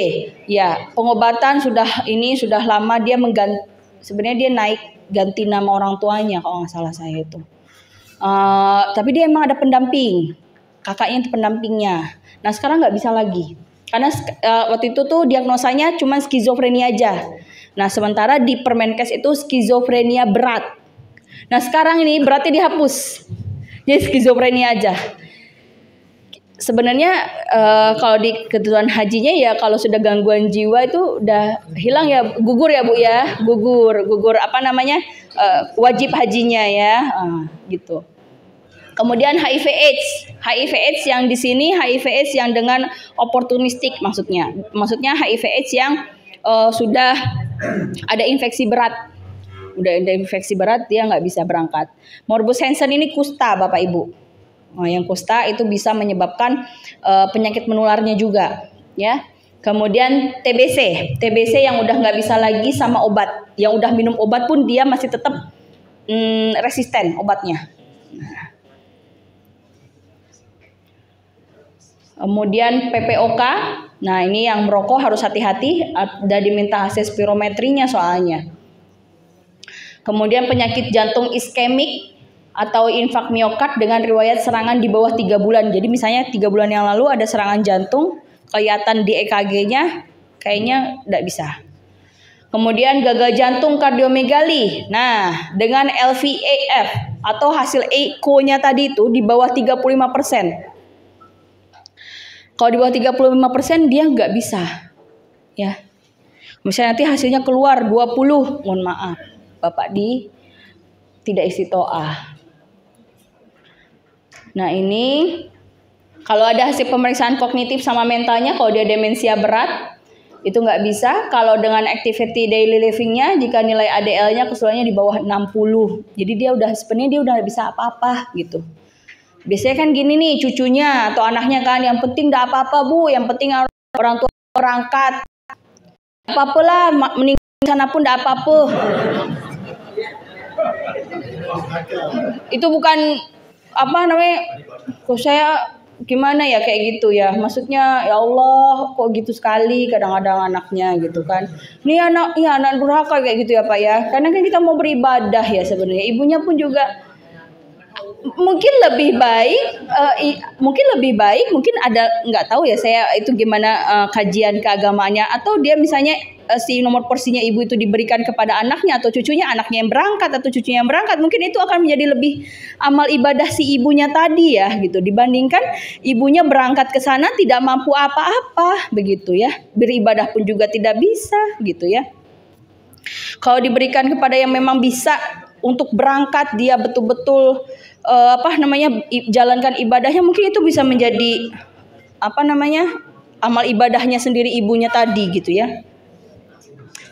[SPEAKER 1] ya, pengobatan sudah lama. Dia sebenarnya dia ganti nama orang tuanya kalau nggak salah saya itu, tapi dia emang ada pendamping, kakaknya itu pendampingnya. Nah sekarang nggak bisa lagi karena waktu itu tuh diagnosanya cuma skizofrenia aja. Nah sementara di Permenkes itu skizofrenia berat. Nah sekarang ini beratnya dihapus, jadi skizofrenia aja. Sebenarnya kalau di ketentuan hajinya ya kalau sudah gangguan jiwa itu udah hilang ya, gugur ya Bu ya, gugur wajib hajinya ya, gitu. Kemudian HIV/AIDS yang di sini HIV/AIDS yang dengan oportunistik, maksudnya HIV/AIDS yang sudah ada infeksi berat, dia nggak bisa berangkat. Morbus Hansen ini kusta Bapak Ibu. Yang kusta itu bisa menyebabkan penyakit menularnya juga, ya. Kemudian TBC yang udah nggak bisa lagi sama obat, yang udah minum obat pun dia masih tetap resisten obatnya. Kemudian PPOK, nah ini yang merokok harus hati-hati, ada diminta hasil spirometrinya soalnya. Kemudian penyakit jantung iskemik atau infak miokard dengan riwayat serangan di bawah 3 bulan. Jadi misalnya 3 bulan yang lalu ada serangan jantung, kelihatan di EKG-nya kayaknya tidak bisa. Kemudian gagal jantung kardiomegali. Nah, dengan LVEF atau hasil echo-nya tadi itu di bawah 35%. Kalau di bawah 35% dia nggak bisa. Ya. Misalnya nanti hasilnya keluar 20, mohon maaf. Bapak tidak istiqoah. Nah, ini kalau ada hasil pemeriksaan kognitif sama mentalnya, kalau dia demensia berat, itu nggak bisa. Kalau dengan activity daily living-nya, jika nilai ADL-nya keseluruhannya di bawah 60. Jadi dia sebenarnya dia udah nggak bisa apa-apa gitu. Biasanya kan gini nih cucunya atau anaknya kan, yang penting nggak apa-apa bu, yang penting orang tua berangkat. Apa-apa lah, meninggal sana pun nggak apa-apa. Itu bukan apa namanya, kok saya gimana ya kayak gitu ya, maksudnya ya Allah kok gitu sekali kadang-kadang anaknya gitu kan, ini anak durhaka kayak gitu ya Pak ya, karena kan kita mau beribadah ya sebenarnya, ibunya pun juga mungkin lebih baik, mungkin ada nggak tahu ya saya itu gimana kajian keagamaannya, atau dia misalnya si nomor porsinya ibu itu diberikan kepada anaknya atau cucunya, anaknya yang berangkat atau cucunya yang berangkat, mungkin itu akan menjadi lebih amal ibadah si ibunya tadi ya gitu, dibandingkan ibunya berangkat ke sana tidak mampu apa-apa begitu ya, beribadah pun juga tidak bisa gitu ya. Kalau diberikan kepada yang memang bisa untuk berangkat, dia betul-betul jalankan ibadahnya, mungkin itu bisa menjadi amal ibadahnya sendiri ibunya tadi gitu ya.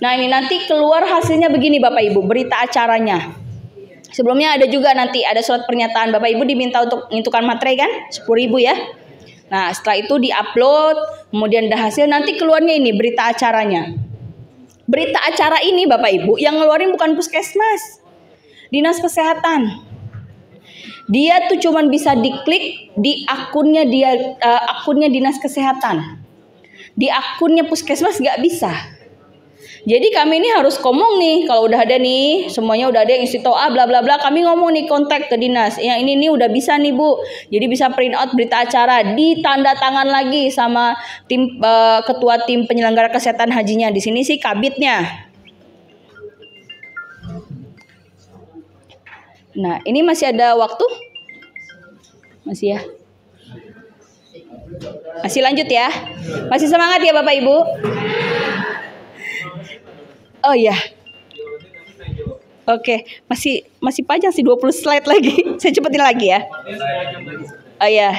[SPEAKER 1] Nah, ini nanti keluar hasilnya begini Bapak Ibu, berita acaranya. Sebelumnya ada juga nanti ada surat pernyataan, Bapak Ibu diminta untuk menentukan materai kan, 10.000 ya. Nah, setelah itu diupload, kemudian ada hasil, nanti keluarnya ini berita acaranya. Berita acara ini Bapak Ibu yang ngeluarin bukan puskesmas, dinas kesehatan. Dia tuh cuman bisa diklik di akunnya akunnya dinas kesehatan. Di akunnya puskesmas nggak bisa. Jadi kami ini harus ngomong nih, kalau udah ada nih, semuanya udah ada yang istiqoah bla bla bla, kami ngomong nih kontak ke dinas. Yang ini nih udah bisa nih Bu. Jadi bisa print out berita acara, ditanda tangan lagi sama tim ketua tim penyelenggara kesehatan hajinya. Di sini sih kabitnya. Nah, ini masih ada waktu? Masih ya? Masih lanjut ya? Masih semangat ya Bapak Ibu? Oh iya. Oke, masih panjang sih 20 slide lagi. Saya cepetin lagi ya. Oh iya.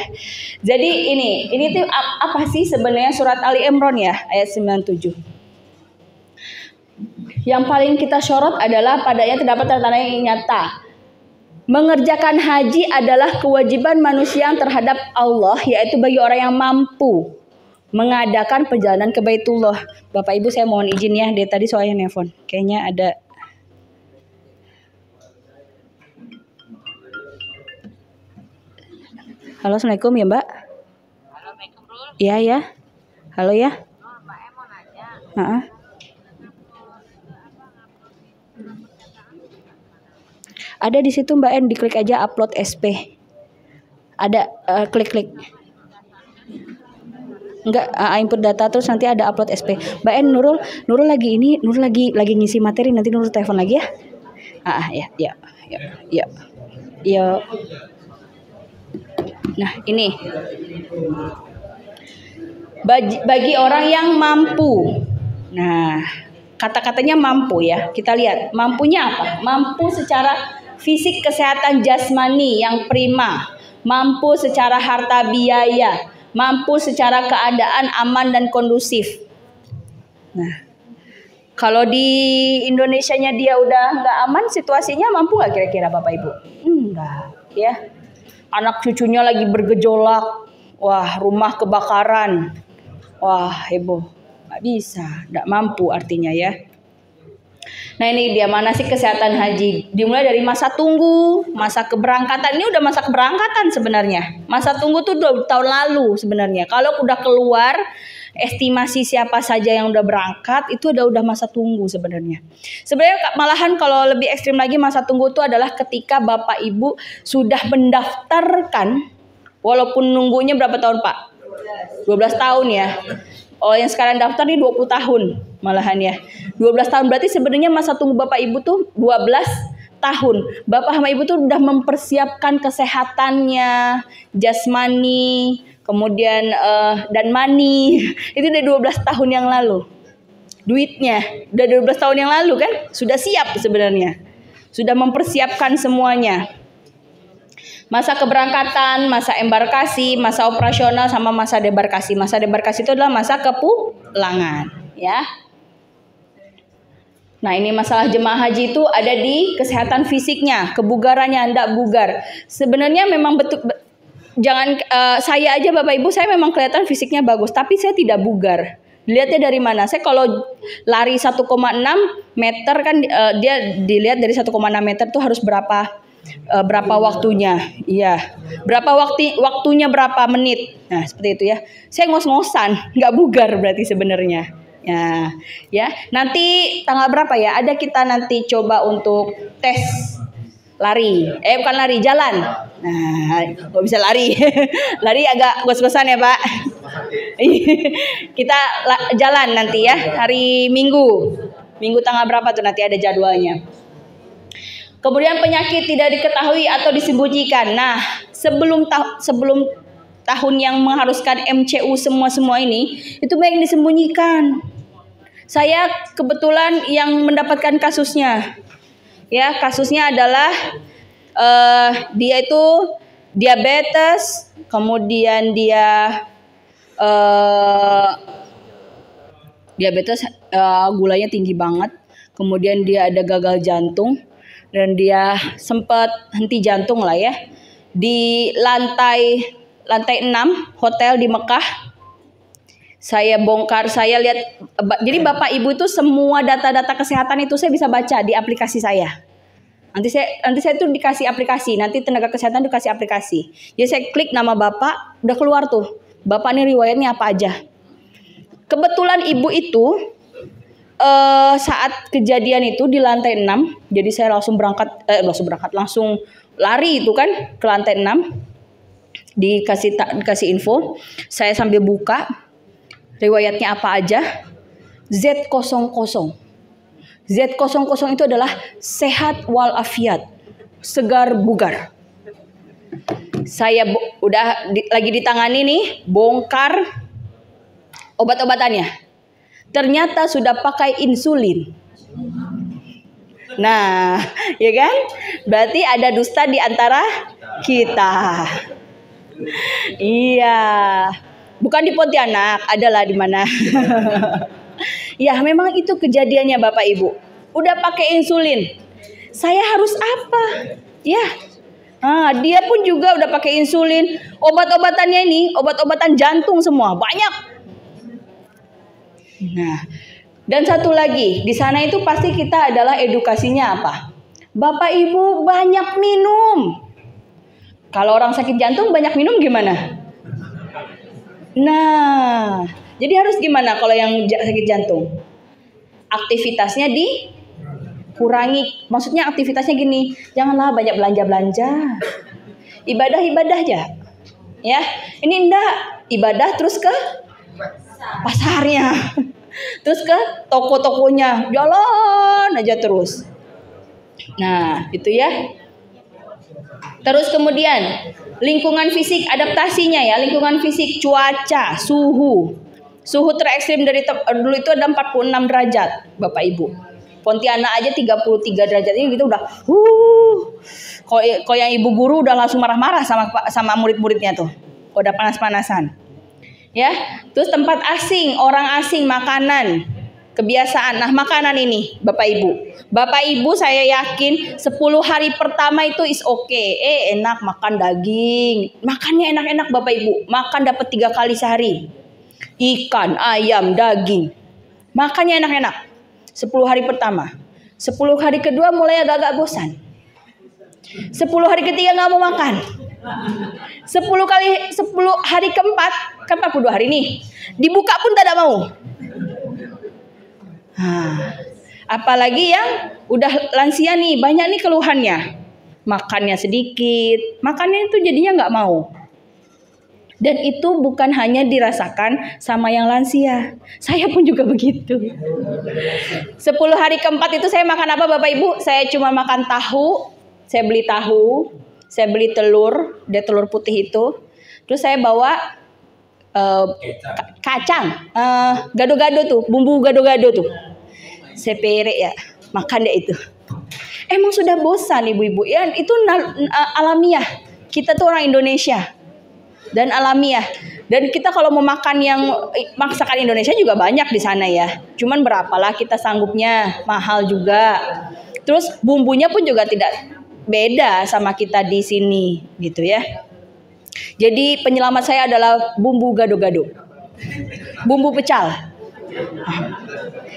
[SPEAKER 1] Jadi ini tuh apa sih sebenarnya surat Ali Imran ya, ayat 97. Yang paling kita sorot adalah padanya terdapat tanda-tanda yang nyata. Mengerjakan haji adalah kewajiban manusia terhadap Allah, yaitu bagi orang yang mampu mengadakan perjalanan ke Baitullah. Bapak Ibu saya mohon izin ya, dari tadi soalnya nelfon. Kayaknya ada. Halo, Assalamualaikum ya Mbak. Halo, iya ya. Halo ya. Mbak E mau nanya. Ada di situ Mbak En, diklik aja upload SP. Ada klik. Enggak, input data terus nanti ada upload SP. Mbak En, Nurul lagi ngisi materi, nanti Nurul telepon lagi ya. Ya. Nah, ini. Bagi orang yang mampu. Nah, kata-katanya mampu ya. Kita lihat, mampunya apa? Mampu secara fisik kesehatan jasmani yang prima, mampu secara harta biaya, mampu secara keadaan aman dan kondusif. Nah, kalau di Indonesianya dia udah nggak aman situasinya, mampu nggak kira-kira Bapak Ibu? Enggak, ya. Anak cucunya lagi bergejolak, wah rumah kebakaran, wah heboh, nggak bisa, nggak mampu artinya ya. Nah ini dia manasik kesehatan haji. Dimulai dari masa tunggu, masa keberangkatan. Ini udah masa keberangkatan sebenarnya. Masa tunggu tuh 2 tahun lalu sebenarnya. Kalau udah keluar estimasi siapa saja yang udah berangkat, itu udah masa tunggu sebenarnya. Sebenarnya malahan kalau lebih ekstrim lagi, masa tunggu itu adalah ketika Bapak Ibu sudah mendaftarkan, walaupun nunggunya berapa tahun Pak? 12 tahun ya. Oh, yang sekarang daftar nih 20 tahun malahan ya. 12 tahun berarti sebenarnya masa tunggu Bapak Ibu tuh 12 tahun. Bapak sama Ibu tuh udah mempersiapkan kesehatannya, jasmani, kemudian dan money. Itu udah 12 tahun yang lalu. Duitnya udah 12 tahun yang lalu kan? Sudah siap sebenarnya. Sudah mempersiapkan semuanya. Masa keberangkatan, masa embarkasi, masa operasional, sama masa debarkasi. Masa debarkasi itu adalah masa kepulangan, ya. Nah, ini masalah jemaah haji itu ada di kesehatan fisiknya, kebugarannya, hendak bugar. Sebenarnya memang betul, jangan saya aja Bapak Ibu, saya memang kelihatan fisiknya bagus, tapi saya tidak bugar. Dilihatnya dari mana? Saya kalau lari 1,6 meter kan dia dilihat dari 1,6 meter tuh harus berapa waktunya, iya, berapa waktunya berapa menit, nah seperti itu ya. Saya ngos-ngosan, nggak bugar berarti sebenarnya, ya. Nanti tanggal berapa ya? Ada kita nanti coba untuk tes lari, bukan lari, jalan. Nah, nggak bisa lari, lari agak ngos-ngosan ya Pak. Kita jalan nanti ya, hari Minggu tanggal berapa tuh nanti ada jadwalnya. Kemudian penyakit tidak diketahui atau disembunyikan. Nah, sebelum tahun yang mengharuskan MCU semua ini, itu banyak disembunyikan. Saya kebetulan yang mendapatkan kasusnya. Ya, kasusnya adalah dia itu diabetes, kemudian dia diabetes, gulanya tinggi banget, kemudian dia ada gagal jantung. Dan dia sempat henti jantung lah ya. Di lantai 6 hotel di Mekah. Saya bongkar, saya lihat. Jadi Bapak Ibu itu semua data-data kesehatan itu saya bisa baca di aplikasi saya. Nanti saya tuh dikasih aplikasi, nanti tenaga kesehatan dikasih aplikasi. Jadi saya klik nama Bapak, udah keluar tuh. Bapak ini riwayatnya apa aja. Kebetulan Ibu itu saat kejadian itu di lantai 6, jadi saya langsung langsung lari itu kan ke lantai 6, dikasih info, saya sambil buka riwayatnya apa aja. Z00 itu adalah sehat walafiat, segar bugar. Saya udah lagi ditangani nih, bongkar obat-obatannya. Ternyata sudah pakai insulin. Nah, ya kan? Berarti ada dusta di antara kita. Iya. Bukan di Pontianak, adalah di mana. Ya, memang itu kejadiannya Bapak Ibu. Udah pakai insulin. Saya harus apa? Ya. Nah, dia pun juga udah pakai insulin. Obat-obatannya ini, obat-obatan jantung semua, banyak. Nah, dan satu lagi, di sana itu pasti kita adalah edukasinya apa? Bapak Ibu banyak minum. Kalau orang sakit jantung banyak minum gimana? Nah, jadi harus gimana kalau yang sakit jantung? Aktivitasnya dikurangi. Maksudnya aktivitasnya gini, janganlah banyak belanja-belanja. Ibadah aja. Ya, ini enggak ibadah terus ke pasarnya, terus ke toko-tokonya, jalan aja terus. Nah, itu ya. Terus kemudian lingkungan fisik, adaptasinya ya, lingkungan fisik, cuaca, suhu terekstrim dari dulu itu ada 46 derajat, Bapak Ibu. Pontianak aja 33 derajat ini gitu udah. Kok yang ibu guru udah langsung marah-marah sama murid-muridnya tuh. Kok udah panas-panasan. Ya, terus tempat asing, orang asing, makanan, kebiasaan. Nah, makanan ini Bapak Ibu saya yakin 10 hari pertama itu is okay. Enak makan daging, makannya enak-enak Bapak Ibu, makan dapat 3 kali sehari, ikan, ayam, daging, makannya enak-enak 10 hari pertama. 10 hari kedua mulai agak-agak bosan. 10 hari ketiga nggak mau makan. 10 hari keempat, kan 42 hari nih, dibuka pun tidak mau. Apalagi yang udah lansia nih, banyak nih keluhannya. Makannya sedikit, makannya itu jadinya nggak mau. Dan itu bukan hanya dirasakan sama yang lansia. Saya pun juga begitu. 10 hari keempat itu saya makan apa Bapak Ibu? Saya cuma makan tahu. Saya beli tahu. Saya beli telur. Dia telur putih itu. Terus saya bawa kacang. Gado-gado tuh. Bumbu gado-gado tuh. Saya perek ya. Makan deh itu. Emang sudah bosan ibu-ibu. Ya, itu alamiah. Kita tuh orang Indonesia. Dan alamiah. Dan kita kalau mau makan yang masakan Indonesia juga banyak di sana ya. Cuman berapalah kita sanggupnya, mahal juga. Terus bumbunya pun juga tidak beda sama kita di sini gitu ya. Jadi penyelamat saya adalah bumbu gado-gado. Bumbu pecal.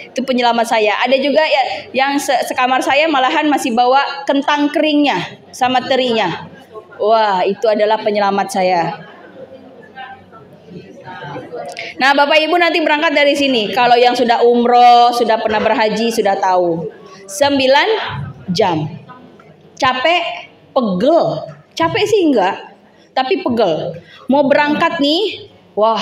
[SPEAKER 1] Itu penyelamat saya. Ada juga ya yang sekamar saya malahan masih bawa kentang keringnya sama terinya. Wah, itu adalah penyelamat saya. Nah, Bapak Ibu nanti berangkat dari sini. Kalau yang sudah umroh, sudah pernah berhaji, sudah tahu. 9 jam. Capek, pegel. Capek sih enggak, tapi pegel. Mau berangkat nih, wah,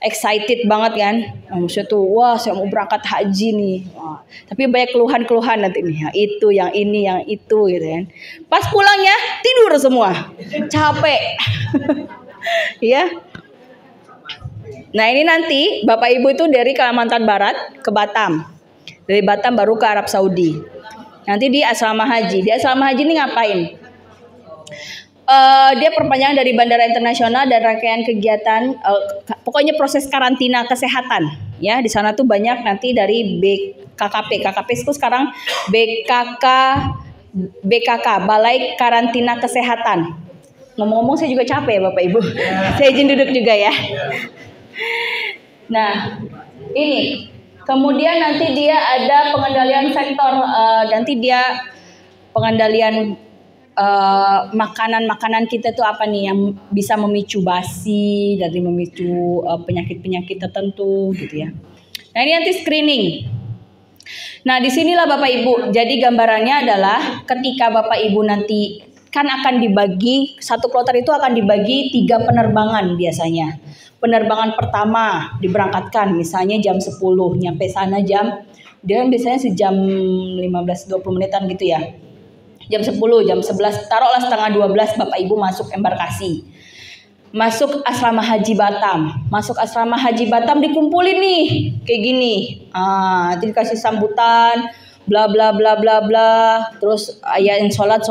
[SPEAKER 1] excited banget kan. Maksudnya tuh, wah saya mau berangkat haji nih. Wah, tapi banyak keluhan-keluhan nanti nih. Yang itu, yang ini, yang itu gitu kan. Pas pulangnya, tidur semua. Capek. Ya. Nah ini nanti Bapak Ibu itu dari Kalimantan Barat ke Batam. Dari Batam baru ke Arab Saudi. Nanti di asrama haji. Di asrama haji ini ngapain? Dia perpanjangan dari bandara internasional dan rangkaian kegiatan. Pokoknya proses karantina kesehatan. Ya di sana tuh banyak nanti dari BKKP. KKP itu sekarang BKK Balai Karantina Kesehatan. Ngomong-ngomong saya juga capek ya Bapak Ibu. Saya izin duduk juga ya. Nah, ini kemudian nanti dia ada pengendalian sektor, nanti dia pengendalian makanan kita tuh apa nih yang bisa memicu basi, dari memicu penyakit-penyakit tertentu gitu ya. Nah ini nanti screening. Nah disinilah Bapak Ibu. Jadi gambarannya adalah ketika Bapak Ibu nanti kan akan dibagi, satu kloter itu akan dibagi 3 penerbangan biasanya. Penerbangan pertama diberangkatkan misalnya jam 10, nyampe sana dia kan biasanya sejam 15-20 menitan gitu ya. Jam 10, jam 11, taruhlah setengah 12 Bapak Ibu masuk embarkasi. Masuk asrama haji Batam. Masuk asrama haji Batam dikumpulin nih kayak gini. Nanti dikasih sambutan, bla bla bla bla bla. Terus yang sholat,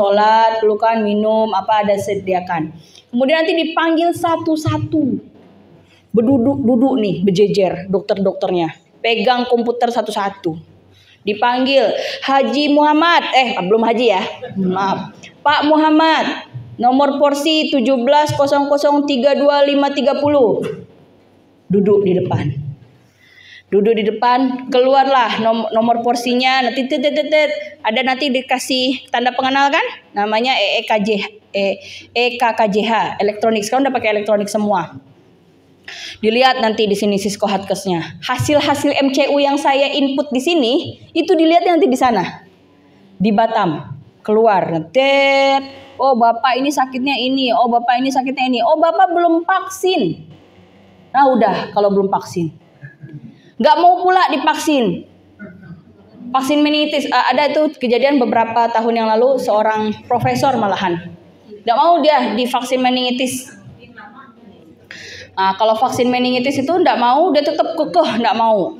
[SPEAKER 1] pelukan, minum, apa ada sediakan. Kemudian nanti dipanggil satu-satu. Duduk nih, berjejer dokter-dokternya. Pegang komputer satu-satu. Dipanggil Haji Muhammad, belum haji ya, maaf. Pak Muhammad, nomor porsi 1700325530. Duduk di depan. Keluarlah nomor porsinya. Nanti ada nanti dikasih tanda pengenal kan? Namanya EKKJH, elektronik. Sekarang udah pakai elektronik semua. Dilihat nanti di sini Siskohatkesnya. Hasil-hasil MCU yang saya input di sini itu dilihat nanti di sana. Di Batam. Keluar. Oh, Bapak ini sakitnya ini. Oh, Bapak ini sakitnya ini. Oh, Bapak belum vaksin. Nah, udah kalau belum vaksin. Nggak mau pula divaksin. Vaksin meningitis. Ada itu kejadian beberapa tahun yang lalu seorang profesor malahan. Nggak mau dia divaksin meningitis. Nah, kalau vaksin meningitis itu enggak mau, dia tetap kekeh enggak mau.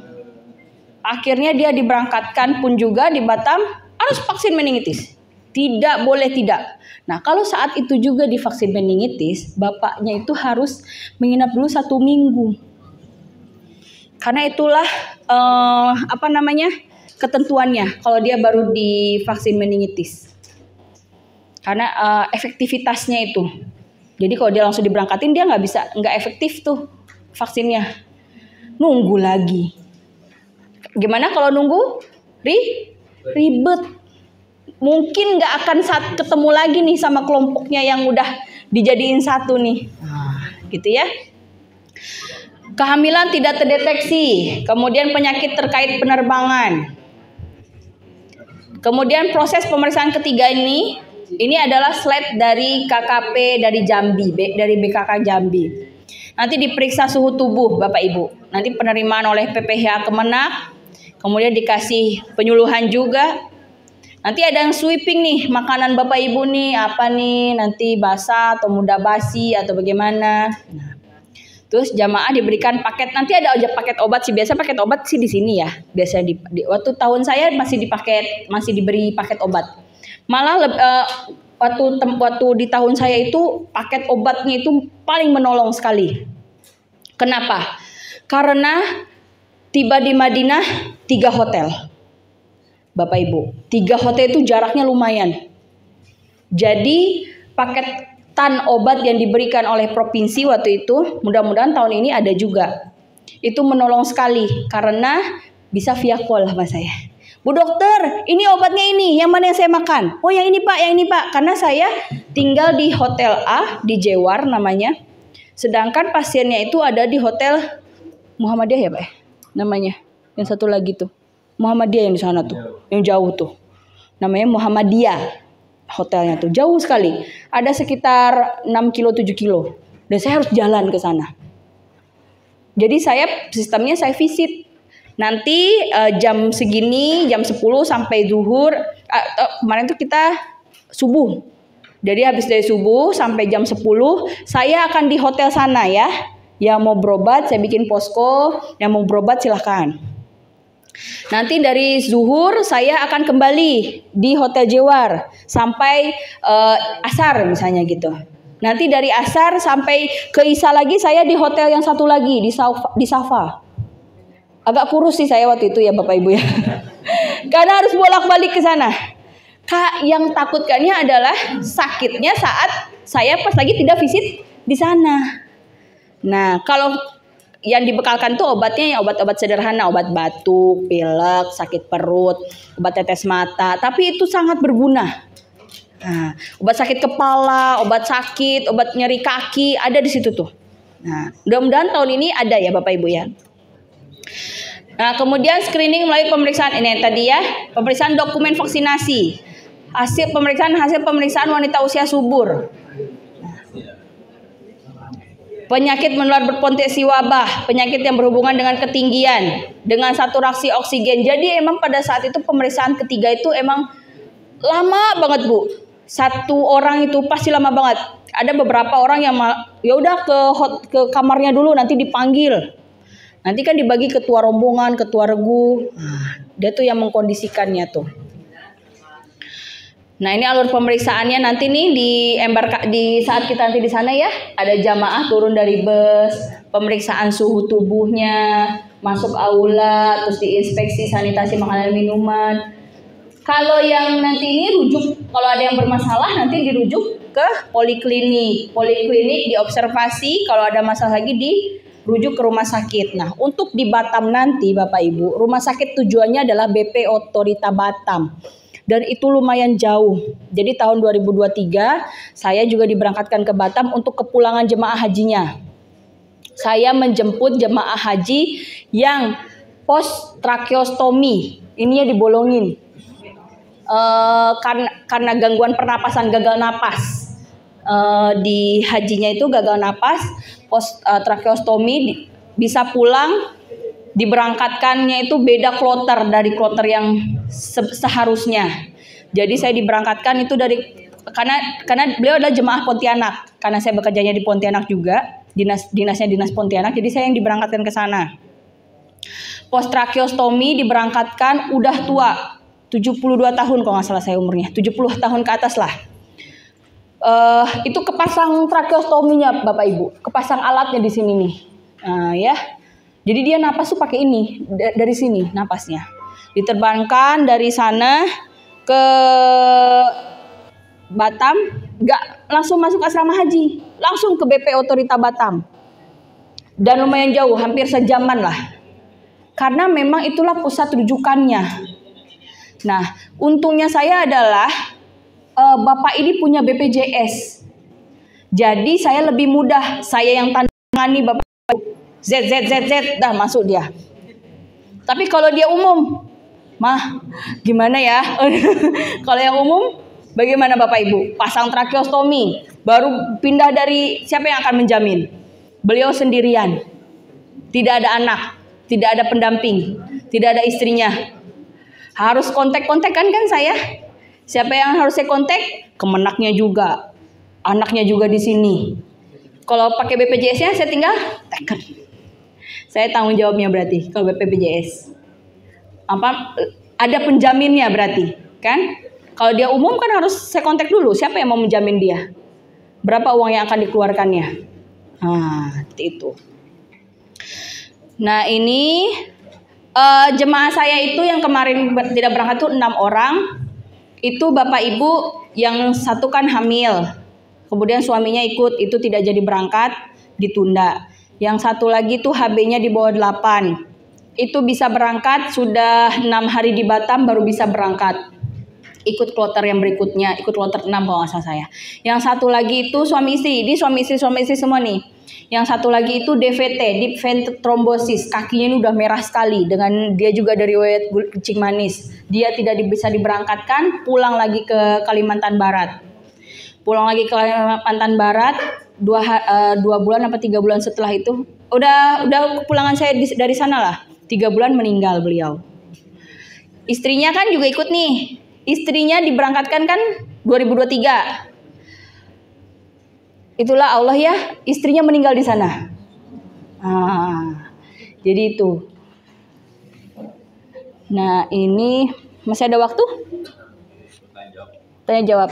[SPEAKER 1] Akhirnya dia diberangkatkan pun juga di Batam harus vaksin meningitis. Tidak boleh tidak. Nah, kalau saat itu juga divaksin meningitis, bapaknya itu harus menginap dulu 1 minggu. Karena itulah ketentuannya kalau dia baru divaksin meningitis. Karena efektivitasnya itu. Jadi kalau dia langsung diberangkatin dia nggak efektif tuh vaksinnya. Nunggu lagi. Gimana kalau nunggu? Ribet. Mungkin nggak akan ketemu lagi nih sama kelompoknya yang udah dijadiin satu nih. Gitu ya. Kehamilan tidak terdeteksi. Kemudian penyakit terkait penerbangan. Kemudian proses pemeriksaan ketiga ini Ini adalah slide dari KKP dari Jambi, dari BKK Jambi. Nanti diperiksa suhu tubuh Bapak Ibu. Nanti penerimaan oleh PPH Kemenak. Kemudian dikasih penyuluhan juga. Nanti ada yang sweeping nih, makanan Bapak Ibu nih, apa nih, nanti basah atau mudah basi atau bagaimana. Nah, terus jamaah diberikan paket, nanti ada aja paket obat sih, biasa paket obat sih di sini ya. Biasanya waktu tahun saya masih diberi paket obat. Malah waktu di tahun saya itu paket obatnya itu paling menolong sekali. Kenapa? Karena tiba di Madinah 3 hotel. Bapak Ibu, 3 hotel itu jaraknya lumayan. Jadi paketan obat yang diberikan oleh provinsi waktu itu, mudah-mudahan tahun ini ada juga. Itu menolong sekali karena bisa via call Mas saya. Bu dokter, ini obatnya ini, yang mana yang saya makan? Oh yang ini Pak, yang ini Pak. Karena saya tinggal di Hotel A, di Jewar namanya. Sedangkan pasiennya itu ada di Hotel Muhammadiyah ya Pak namanya. Yang satu lagi tuh, Muhammadiyah yang di sana tuh, yang jauh tuh. Namanya Muhammadiyah hotelnya tuh, jauh sekali. Ada sekitar 6 kilo, 7 kilo. Dan saya harus jalan ke sana. Jadi sistemnya saya visit. Nanti jam segini, jam 10 sampai zuhur. Kemarin tuh kita subuh. Jadi habis dari subuh sampai jam 10, saya akan di hotel sana ya. Yang mau berobat, saya bikin posko. Yang mau berobat silahkan. Nanti dari zuhur saya akan kembali di Hotel Jewar. Sampai asar misalnya gitu. Nanti dari asar sampai ke Isya lagi saya di hotel yang satu lagi, di Safa. Agak kurus sih saya waktu itu ya Bapak Ibu ya. Karena harus bolak-balik ke sana. Kak, yang takutkannya adalah sakitnya saat saya pas lagi tidak visit di sana. Nah, kalau yang dibekalkan tuh obatnya yang obat-obat sederhana, obat batuk, pilek, sakit perut, obat tetes mata, tapi itu sangat berguna. Nah, obat sakit kepala, obat sakit, obat nyeri kaki ada di situ tuh. Nah, mudah-mudahan tahun ini ada ya Bapak Ibu ya. Nah, kemudian screening melalui pemeriksaan ini tadi ya, pemeriksaan dokumen vaksinasi, hasil pemeriksaan wanita usia subur, penyakit menular berpotensi wabah, penyakit yang berhubungan dengan ketinggian, dengan saturasi oksigen. Jadi emang pada saat itu pemeriksaan ketiga itu emang lama banget Bu. Satu orang itu pasti lama banget. Ada beberapa orang yang ya udah ke kamarnya dulu nanti dipanggil. Nanti kan dibagi ketua rombongan, ketua regu. Dia tuh yang mengkondisikannya tuh. Nah ini alur pemeriksaannya nanti nih di saat kita nanti di sana ya. Ada jamaah turun dari bus, pemeriksaan suhu tubuhnya, masuk aula, terus diinspeksi sanitasi makanan dan minuman. Kalau yang nanti ini rujuk, kalau ada yang bermasalah nanti dirujuk ke poliklinik. Poliklinik diobservasi, kalau ada masalah lagi dirujuk ke rumah sakit. Nah, untuk di Batam nanti Bapak Ibu, rumah sakit tujuannya adalah BP Otorita Batam. Dan itu lumayan jauh. Jadi tahun 2023 saya juga diberangkatkan ke Batam untuk kepulangan jemaah hajinya. Saya menjemput jemaah haji yang post tracheostomy. Ini ya dibolongin. Karena gangguan pernapasan, gagal napas. Di hajinya itu gagal napas, post tracheostomy, bisa pulang, diberangkatkannya itu beda kloter dari kloter yang seharusnya. Jadi saya diberangkatkan itu karena beliau adalah jemaah Pontianak, karena saya bekerjanya di Pontianak juga, dinasnya dinas Pontianak, jadi saya yang diberangkatkan ke sana. Post tracheostomy diberangkatkan udah tua, 72 tahun kalau nggak salah saya umurnya, 70 tahun ke atas lah. Itu kepasang tracheostominya Bapak Ibu, kepasang alatnya di sini nih, ya. Jadi dia napas tuh pakai ini, dari sini napasnya. Diterbangkan dari sana ke Batam, nggak langsung masuk asrama haji, langsung ke BP Otorita Batam. Dan lumayan jauh, hampir sejaman lah. Karena memang itulah pusat rujukannya. Nah, untungnya saya adalah Bapak ini punya BPJS. Jadi saya lebih mudah, saya yang tangani Bapak Z dah masuk dia. Tapi kalau dia umum, mah gimana ya? Kalau yang umum Bagaimana Bapak Ibu? Pasang tracheostomi, baru pindah dari, siapa yang akan menjamin? Beliau sendirian. Tidak ada anak, tidak ada pendamping, tidak ada istrinya. Harus kontak-kontak kan saya? Siapa yang harus saya kontak? Kemenaknya juga, anaknya juga di sini. Kalau pakai BPJS-nya saya tinggal tekan. Saya tanggung jawabnya berarti kalau BPJS. Ada penjaminnya berarti, kan? Kalau dia umum kan harus saya kontak dulu. Siapa yang mau menjamin dia? Berapa uang yang akan dikeluarkannya? Seperti itu. Nah ini jemaah saya itu yang kemarin tidak berangkat tuh 6 orang. Itu Bapak Ibu yang satu kan hamil. Kemudian suaminya ikut, itu tidak jadi berangkat, ditunda. Yang satu lagi tuh HB-nya di bawah 8. Itu bisa berangkat sudah 6 hari di Batam baru bisa berangkat. Ikut kloter yang berikutnya, ikut kloter 6 kalau nggak salah saya. Yang satu lagi itu suami istri, ini suami istri semua nih. Yang satu lagi itu DVT, deep vein thrombosis, kakinya ini udah merah sekali. Dengan dia juga dari riwayat kencing manis, dia tidak bisa diberangkatkan, pulang lagi ke Kalimantan Barat. Pulang lagi ke Kalimantan Barat 2 bulan apa 3 bulan setelah itu, udah kepulangan saya dari sana lah. 3 bulan meninggal beliau. Istrinya kan juga ikut nih. Istrinya diberangkatkan kan 2023. Itulah Allah ya, istrinya meninggal di sana. Jadi itu. Nah ini masih ada waktu? Tanya jawab.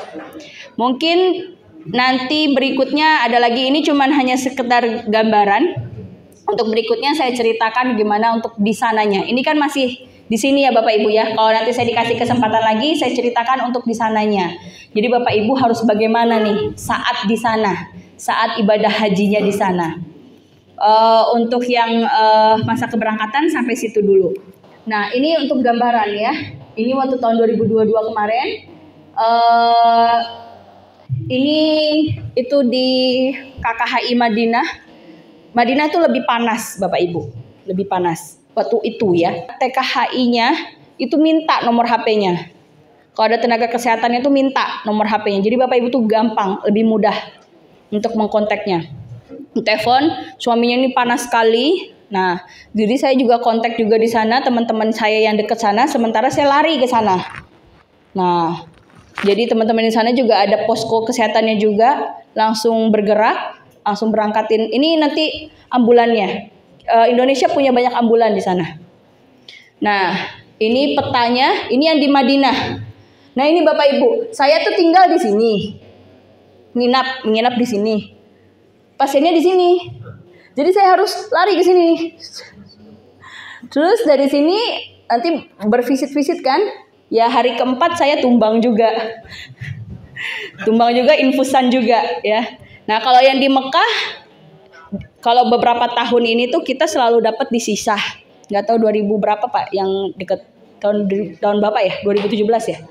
[SPEAKER 1] Mungkin nanti berikutnya ada lagi, ini cuman hanya sekedar gambaran. Untuk berikutnya saya ceritakan gimana untuk di sananya. Ini kan masih di sini ya Bapak Ibu ya. Kalau nanti saya dikasih kesempatan lagi, saya ceritakan untuk di sananya. Jadi Bapak Ibu harus bagaimana nih saat di sana, saat ibadah hajinya di sana. Untuk yang masa keberangkatan sampai situ dulu. Nah ini untuk gambaran ya. Ini waktu tahun 2022 kemarin. Ini itu di KKHI Madinah. Madinah itu lebih panas Bapak Ibu, lebih panas waktu itu ya. TKHI-nya itu minta nomor HP-nya. Kalau ada tenaga kesehatannya itu minta nomor HP-nya. Jadi Bapak Ibu tuh gampang, lebih mudah untuk mengkontaknya. Telepon, suaminya ini panas sekali. Nah, jadi saya juga kontak juga di sana teman-teman saya yang dekat sana. Sementara saya lari ke sana. Nah, jadi teman-teman di sana juga ada posko kesehatannya juga, langsung bergerak. Langsung berangkatin. Ini nanti ambulannya. Indonesia punya banyak ambulan di sana. Nah, ini petanya. Ini yang di Madinah. Nah, ini Bapak Ibu. Saya tuh tinggal di sini. Menginap di sini. Pasiennya di sini. Jadi saya harus lari ke sini. Terus dari sini nanti bervisit-visit kan. Ya hari keempat saya tumbang juga. Tumbang juga, infusan juga ya. Nah kalau yang di Mekah, kalau beberapa tahun ini tuh kita selalu dapat disisah. Nggak tahu 2000 berapa Pak yang deket tahun Bapak ya? 2017 ya?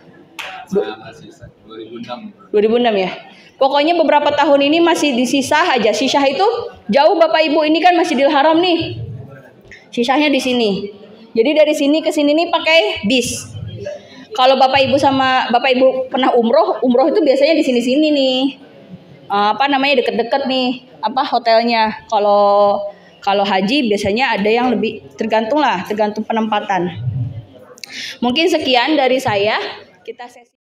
[SPEAKER 1] 2006 ya? Pokoknya beberapa tahun ini masih disisah aja. Sisah itu jauh Bapak Ibu, ini kan Masjidil Haram nih. Sisahnya di sini. Jadi dari sini ke sini nih pakai bis. Kalau Bapak Ibu pernah umroh itu biasanya di sini-sini nih. Deket-deket nih hotelnya. Kalau haji biasanya ada yang lebih tergantung penempatan. Mungkin sekian dari saya. Kita sesi